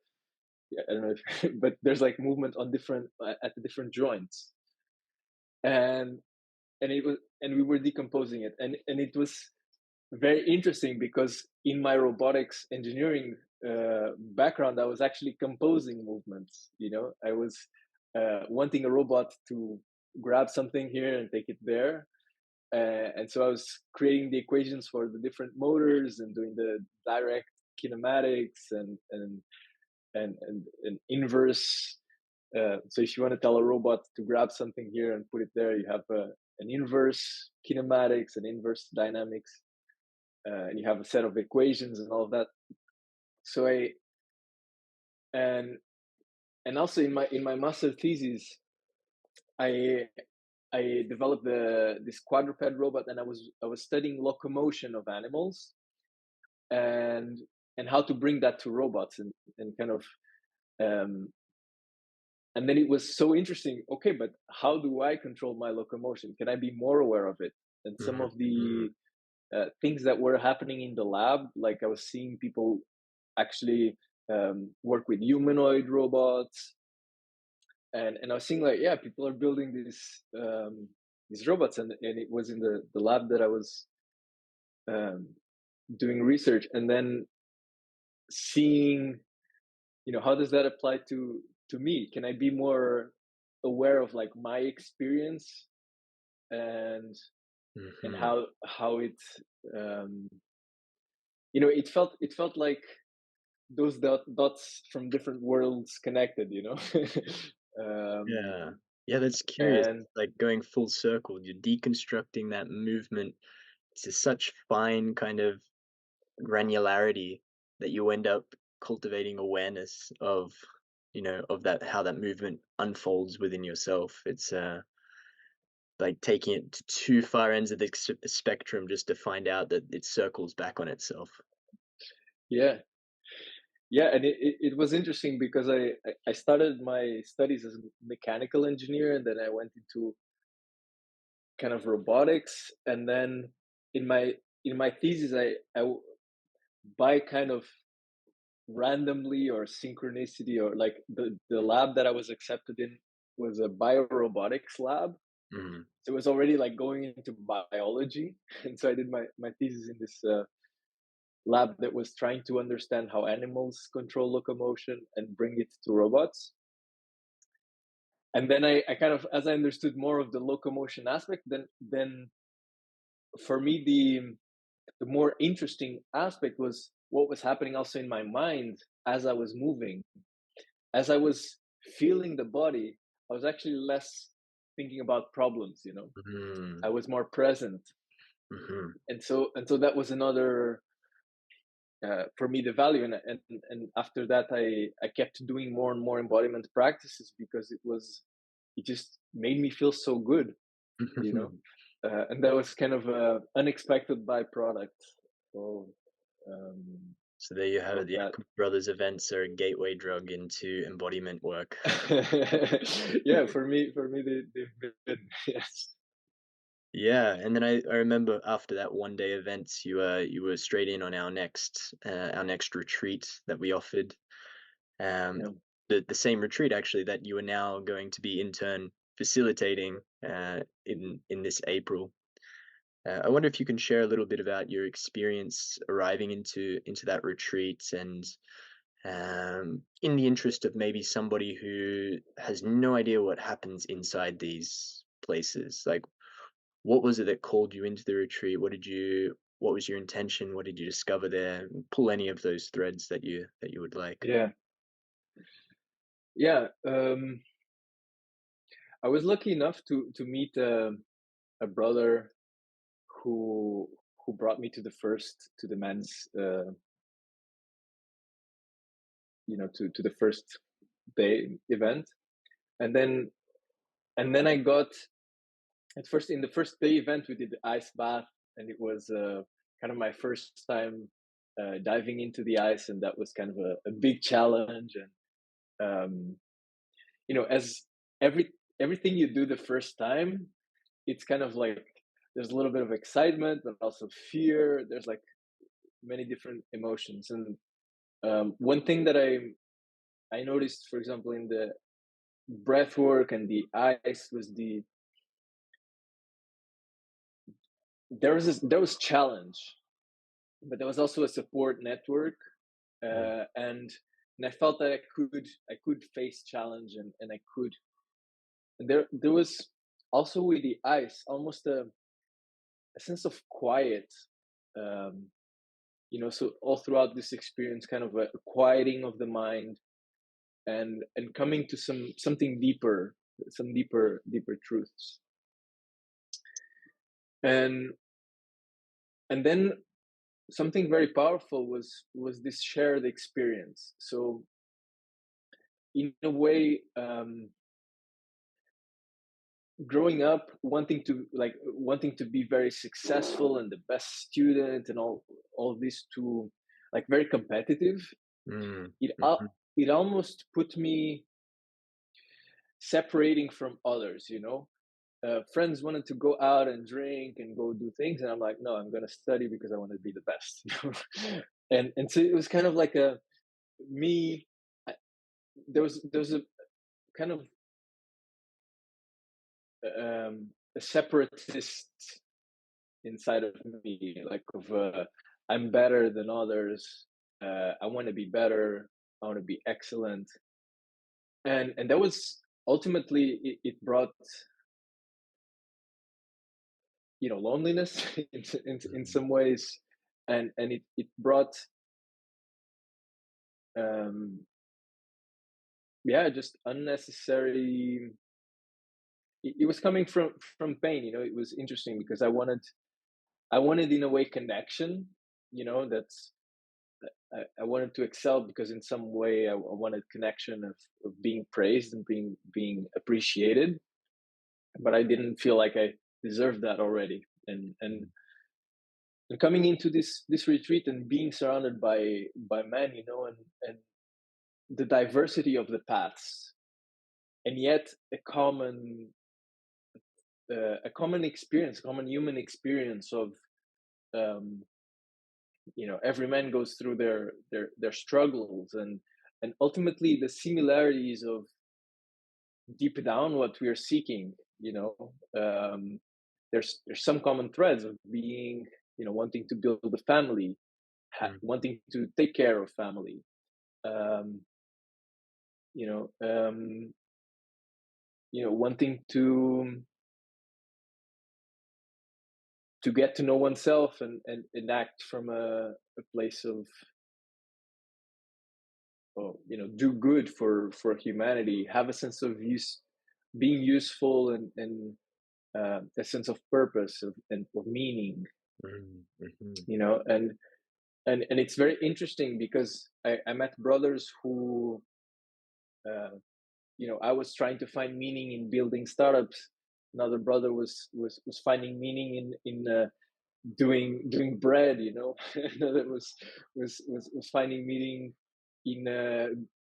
I don't know if, but there's like movement on different at the different joints, and we were decomposing it, and it was very interesting because in my robotics engineering background, I was actually composing movements. I was wanting a robot to grab something here and take it there. And so I was creating the equations for the different motors and doing the direct kinematics and inverse. So if you want to tell a robot to grab something here and put it there, you have an inverse kinematics and inverse dynamics. And you have a set of equations and all of that. So and also in my master thesis, I developed this quadruped robot, and I was studying locomotion of animals and how to bring that to robots and kind of and then it was so interesting. Okay, but how do I control my locomotion? Can I be more aware of it? And some of the things that were happening in the lab, like I was seeing people actually work with humanoid robots, and I was seeing like, yeah, people are building these robots, and it was in the lab that I was doing research, and then seeing, how does that apply to me? Can I be more aware of like my experience and how it it felt like those dots from different worlds connected. Yeah, that's curious. And Like going full circle, you're deconstructing that movement to such fine kind of granularity that you end up cultivating awareness of, of that, how that movement unfolds within yourself. It's like taking it to two far ends of the spectrum just to find out that it circles back on itself. yeah, and it was interesting because I started my studies as a mechanical engineer, and then I went into kind of robotics, and then in my thesis, I by kind of randomly or synchronicity, or like the lab that I was accepted in was a biorobotics lab. So it was already like going into biology, and so I did my thesis in this lab that was trying to understand how animals control locomotion and bring it to robots. And then I kind of, as I understood more of the locomotion aspect, then for me the more interesting aspect was what was happening also in my mind as I was moving. As I was feeling the body, I was actually less thinking about problems. I was more present. And so that was another for me the value. And after that, I kept doing more and more embodiment practices because it just made me feel so good. And that was kind of a unexpected byproduct. So So there you have it. The Alchemy Brothers events are a gateway drug into embodiment work. Yeah, for me they've been, yes. Yeah, and then I remember after that one day events, you were straight in on our next retreat that we offered. The same retreat actually that you are now going to be intern facilitating in this April. I wonder if you can share a little bit about your experience arriving into that retreat, and in the interest of maybe somebody who has no idea what happens inside these places. Like, what was it that called you into the retreat? What was your intention? What did you discover there? Pull any of those threads that you would like. Yeah. I was lucky enough to meet a brother who brought me to the men's to the first day event. And then I got, at first, in the first day event we did the ice bath, and it was kind of my first time diving into the ice, and that was kind of a big challenge. And as everything you do the first time, it's kind of like there's a little bit of excitement but also fear. There's like many different emotions. And one thing that I noticed, for example, in the breath work and the ice, was there was challenge. but there was also a support network, and I felt that I could face challenge, and I could. And there was also with the ice almost a sense of quiet, um, so all throughout this experience, kind of a quieting of the mind, and coming to something deeper, some deeper truths. And then something very powerful was this shared experience. So in a way, growing up wanting to be very successful and the best student and all this, to like very competitive, it almost put me separating from others. Friends wanted to go out and drink and go do things, and I'm like, no, I'm going to study because I want to be the best. And so it was kind of like a me. There was a kind of a separatist inside of me, like of I'm better than others. I want to be better. I want to be excellent. And that was ultimately it brought loneliness in some ways, and it brought just unnecessary. It was coming from pain. It was interesting because I wanted in a way connection. That's I wanted to excel because in some way I wanted connection of being praised and being appreciated, but I didn't feel like I deserved that already. And coming into this retreat and being surrounded by men, and the diversity of the paths, and yet a common experience, common human experience of every man goes through their struggles, and ultimately the similarities of deep down what we are seeking. There's some common threads of being, wanting to build a family, wanting to take care of family, wanting to get to know oneself and act from a place of do good for humanity, have a sense of being useful, and a sense of purpose and of meaning. And it's very interesting because I met brothers who I was trying to find meaning in building startups. Another brother was finding meaning in doing bread. Another was finding meaning in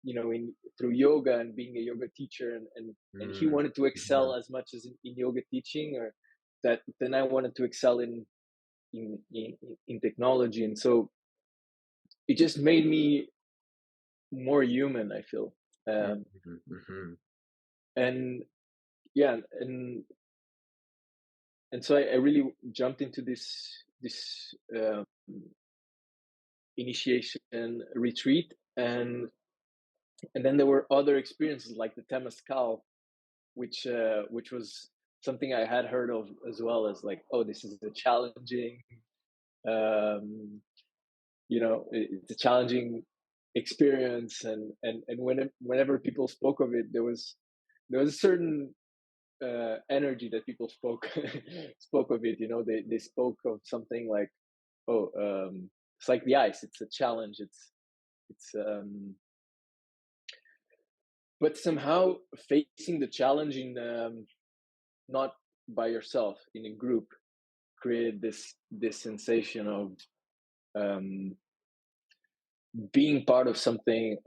in through yoga and being a yoga teacher, and he wanted to excel as much as in yoga teaching, or that then I wanted to excel in technology. And so it just made me more human, I feel. And yeah, and so I really jumped into this initiation retreat, and then there were other experiences like the Temescal, which was something I had heard of as well, as like, oh, this is a challenging, it's a challenging experience, and whenever people spoke of it, there was a certain energy that people spoke spoke of it. They spoke of something like, oh, it's like the ice, it's a challenge, it's but somehow facing the challenge in not by yourself, in a group, created this sensation of being part of something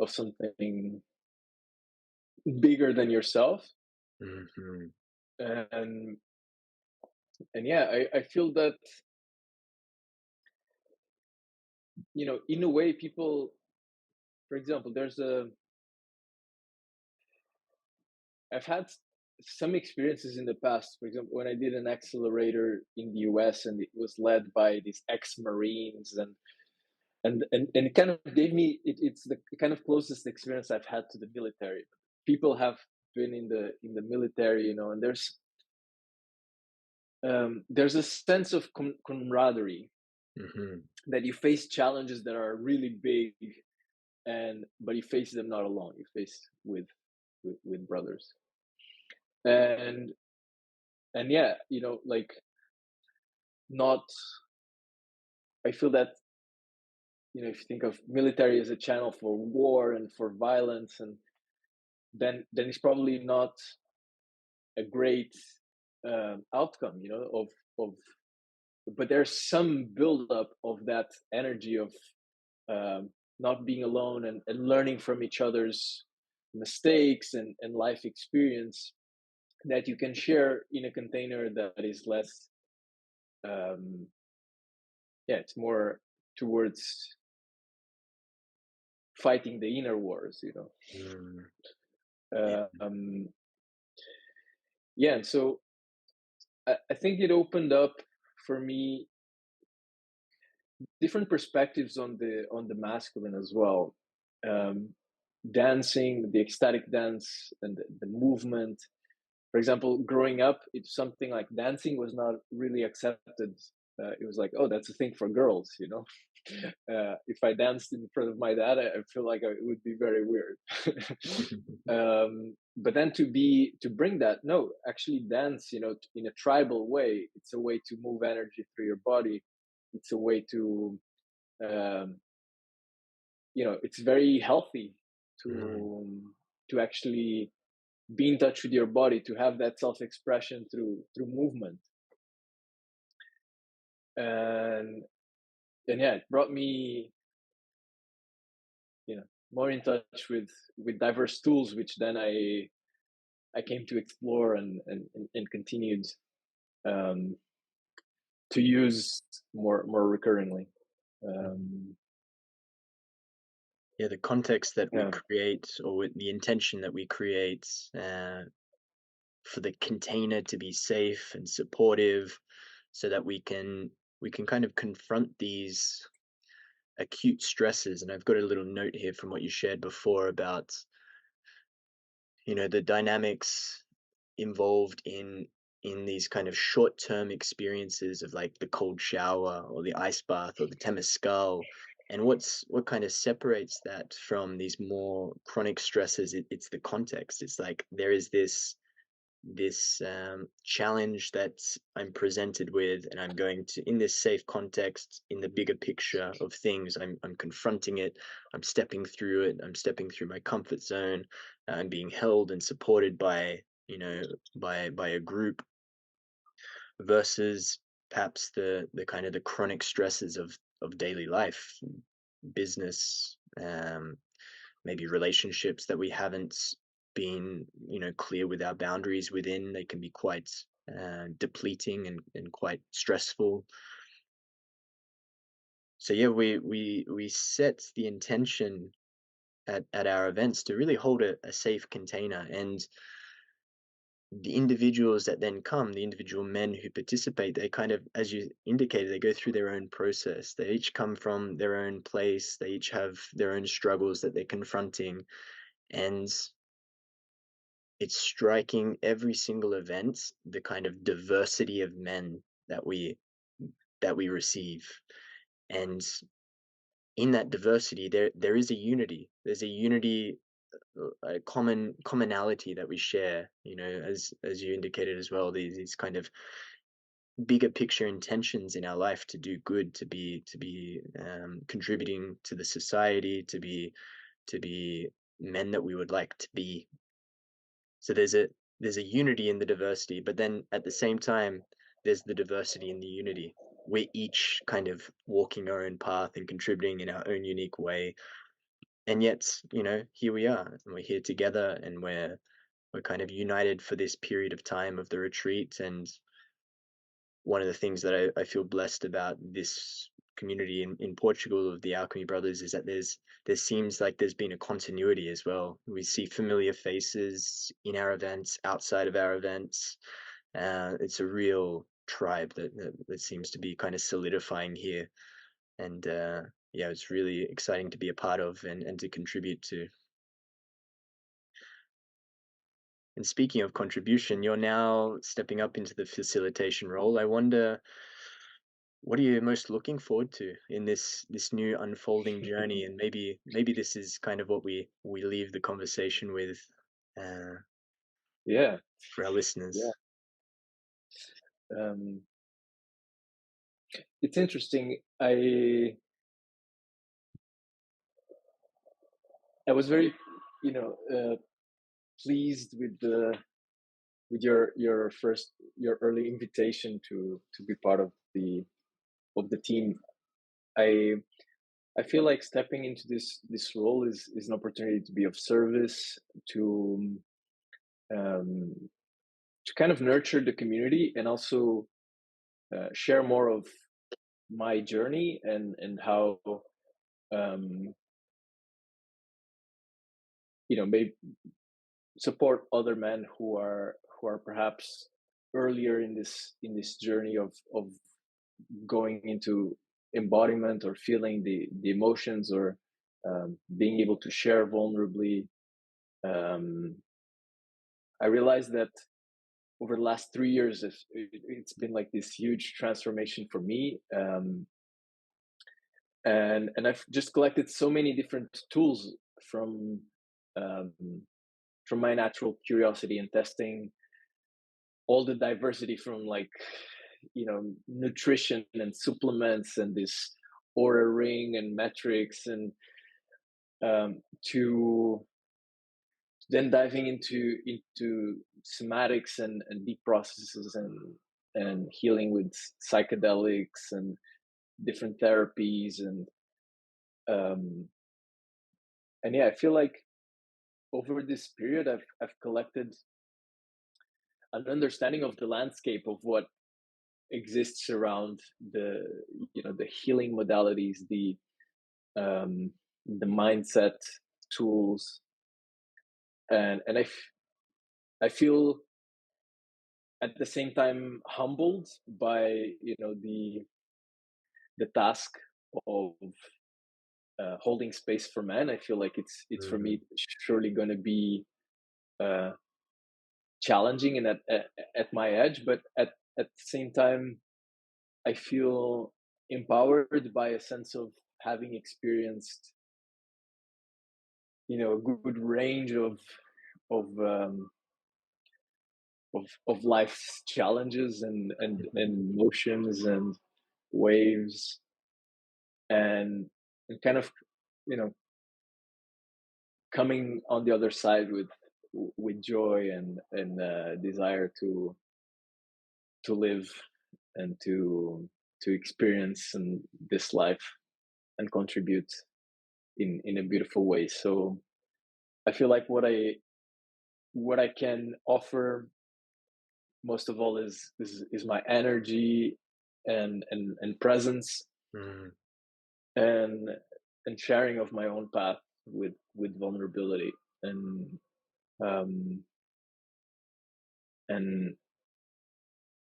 bigger than yourself. And yeah, I feel that in a way, people, for example, I've had some experiences in the past. For example, when I did an accelerator in the US, and it was led by these ex-Marines, and it kind of gave me it's the kind of closest experience I've had to the military. People have been in the military, you know, and there's a sense of camaraderie, that you face challenges that are really big, but you face them not alone. You face with brothers, and yeah, you know, like, not. I feel that, you know, if you think of military as a channel for war and for violence, and then it's probably not a great outcome, you know, of but there's some buildup of that energy of not being alone, and learning from each other's mistakes and life experience, that you can share in a container that is less, yeah, it's more towards fighting the inner wars, you know. Yeah, and so I think it opened up for me different perspectives on the masculine as well. Dancing, the ecstatic dance, and the movement. For example, growing up, it's something like dancing was not really accepted. It was like, oh, that's a thing for girls, you know. If I danced in front of my dad, I feel like it would be very weird. But then to bring that, no, actually dance, you know, in a tribal way. It's a way to move energy through your body. It's a way to, you know, it's very healthy to actually be in touch with your body, to have that self-expression through movement. And yeah, it brought me, you know, more in touch with diverse tools, which then I came to explore and continued to use more recurringly. Yeah, the context that we create, or with the intention that we create for the container to be safe and supportive, so that we can kind of confront these acute stresses. And I've got a little note here from what you shared before about, you know, the dynamics involved in these kind of short-term experiences of like the cold shower or the ice bath or the temescal, and what kind of separates that from these more chronic stresses. It's the context. It's like there is this challenge that I'm presented with, and I'm going to, in this safe context, in the bigger picture of things, I'm confronting it, I'm stepping through it, I'm stepping through my comfort zone, I'm being held and supported by, you know, by a group, versus perhaps the kind of the chronic stresses of daily life, business, maybe relationships that we haven't been, you know, clear with our boundaries within. They can be quite depleting and quite stressful. So yeah, we set the intention at our events to really hold a safe container, and the individuals that then come, the individual men who participate, they kind of, as you indicated, they go through their own process. They each come from their own place. They each have their own struggles that they're confronting. And it's striking every single event, the kind of diversity of men that we receive. And in that diversity, there is a unity. There's a unity, a commonality that we share, you know, as you indicated as well, these kind of bigger picture intentions in our life to do good, to be contributing to the society, to be men that we would like to be. So there's a unity in the diversity, but then at the same time, there's the diversity in the unity. We're each kind of walking our own path and contributing in our own unique way. And yet, you know, here we are, and we're here together, and we're kind of united for this period of time of the retreat. And one of the things that I feel blessed about this community in Portugal of the Alchemy Brothers is that there seems like there's been a continuity as well. We see familiar faces in our events, outside of our events. It's a real tribe that seems to be kind of solidifying here, and yeah, it's really exciting to be a part of and to contribute to. And speaking of contribution, you're now stepping up into the facilitation role. I wonder, what are you most looking forward to in this new unfolding journey? And maybe this is kind of what we leave the conversation with, uh, Yeah, for our listeners. It's interesting. I was very, pleased with your early invitation to be part of the team. I feel like stepping into this role is an opportunity to be of service, to um, to kind of nurture the community, and also share more of my journey and how um, maybe support other men who are perhaps earlier in this journey of going into embodiment, or feeling the emotions, or being able to share vulnerably. I realized that over the last 3 years, it's been like this huge transformation for me, and I've just collected so many different tools from um, from my natural curiosity and testing, all the diversity from, like, nutrition and supplements, and this aura ring and metrics, and to then diving into somatics and deep processes, and healing with psychedelics and different therapies, um and yeah, I feel like over this period I've collected an understanding of the landscape of what exists around the healing modalities, um the mindset tools, and I feel at the same time humbled by the task of holding space for men. I feel like it's for me surely going to be uh, challenging and at my edge, but at the same time, I feel empowered by a sense of having experienced a good range of um, of life's challenges and emotions and waves, and kind of you know coming on the other side with joy and desire to live and to experience this life and contribute in a beautiful way. So I feel like what I can offer most of all is my energy and presence, Mm. and sharing of my own path with vulnerability, um and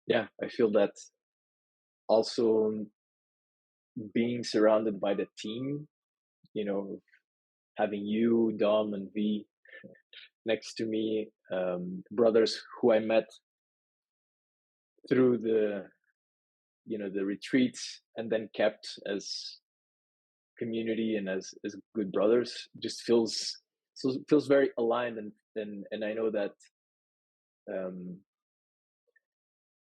yeah, I feel that also being surrounded by the team, you know having you, Dom, and V next to me, brothers who I met through the retreats, and then kept as community and as good brothers, just feels very aligned, and I know that um,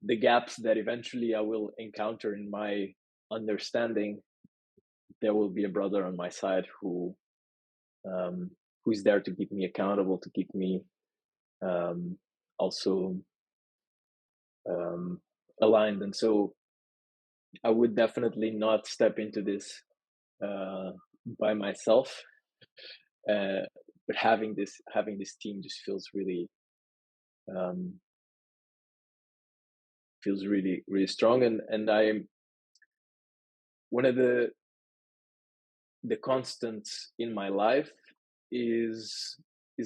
the gaps that eventually I will encounter in my understanding, there will be a brother on my side um, who's there to keep me accountable, to keep me also aligned. And so I would definitely not step into this uh, by myself, uh, but having this team just um, feels really really strong, and I one of the constants in my life is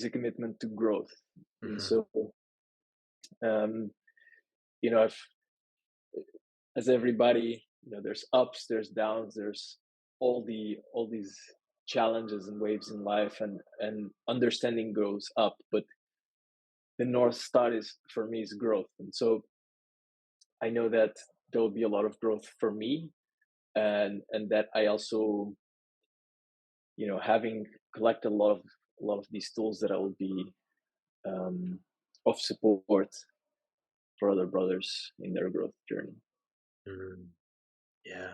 a commitment to growth. And Mm-hmm. so um, if, as everybody, there's ups, there's downs, there's all these challenges and waves in life, and understanding goes up, but the north star is, for me, is growth. And so I know that there will be a lot of growth for me, and that I also, having collected a lot of these tools, that I will be um, of support for other brothers in their growth journey. Mm. Yeah.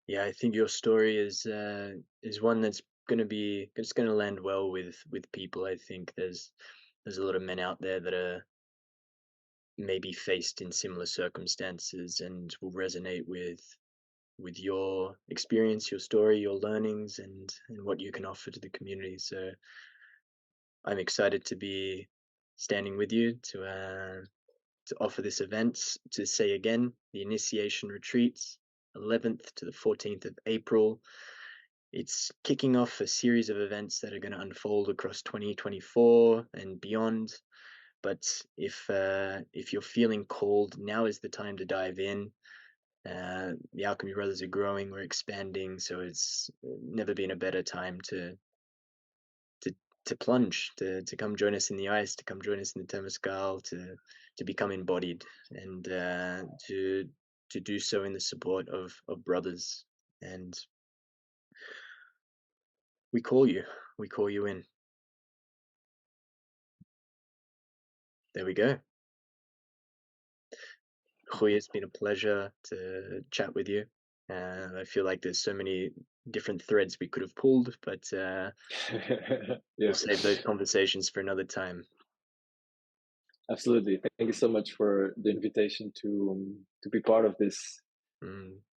Yeah, I think your story is one that's gonna land well with people. I think there's a lot of men out there that are maybe faced in similar circumstances and will resonate with your experience, your story, your learnings, and what you can offer to the community. So I'm excited to be standing with you to offer this event. To say again, the initiation retreats, 11th to the 14th of April. It's kicking off a series of events that are going to unfold across 2024 and beyond. But if you're feeling called, now is the time to dive in. The Alchemy Brothers are growing, we're expanding, so it's never been a better time to plunge, to come join us in the ice, to come join us in the Temescal, to become embodied, and to do so in the support of brothers. And we call you in. There we go. Rui, it's been a pleasure to chat with you. I feel like there's so many different threads we could have pulled, but Yeah, we'll save those conversations for another time. absolutely. Thank you so much for the invitation to be part of this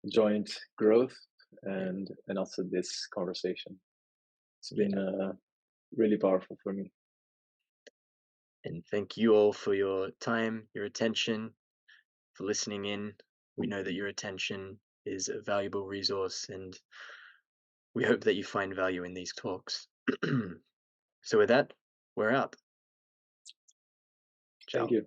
joint growth, and also this conversation. It's been really powerful for me. And thank you all for your time, your attention, for listening in. We know that your attention is a valuable resource, and we hope that you find value in these talks. So with that, we're out. Ciao. Thank you.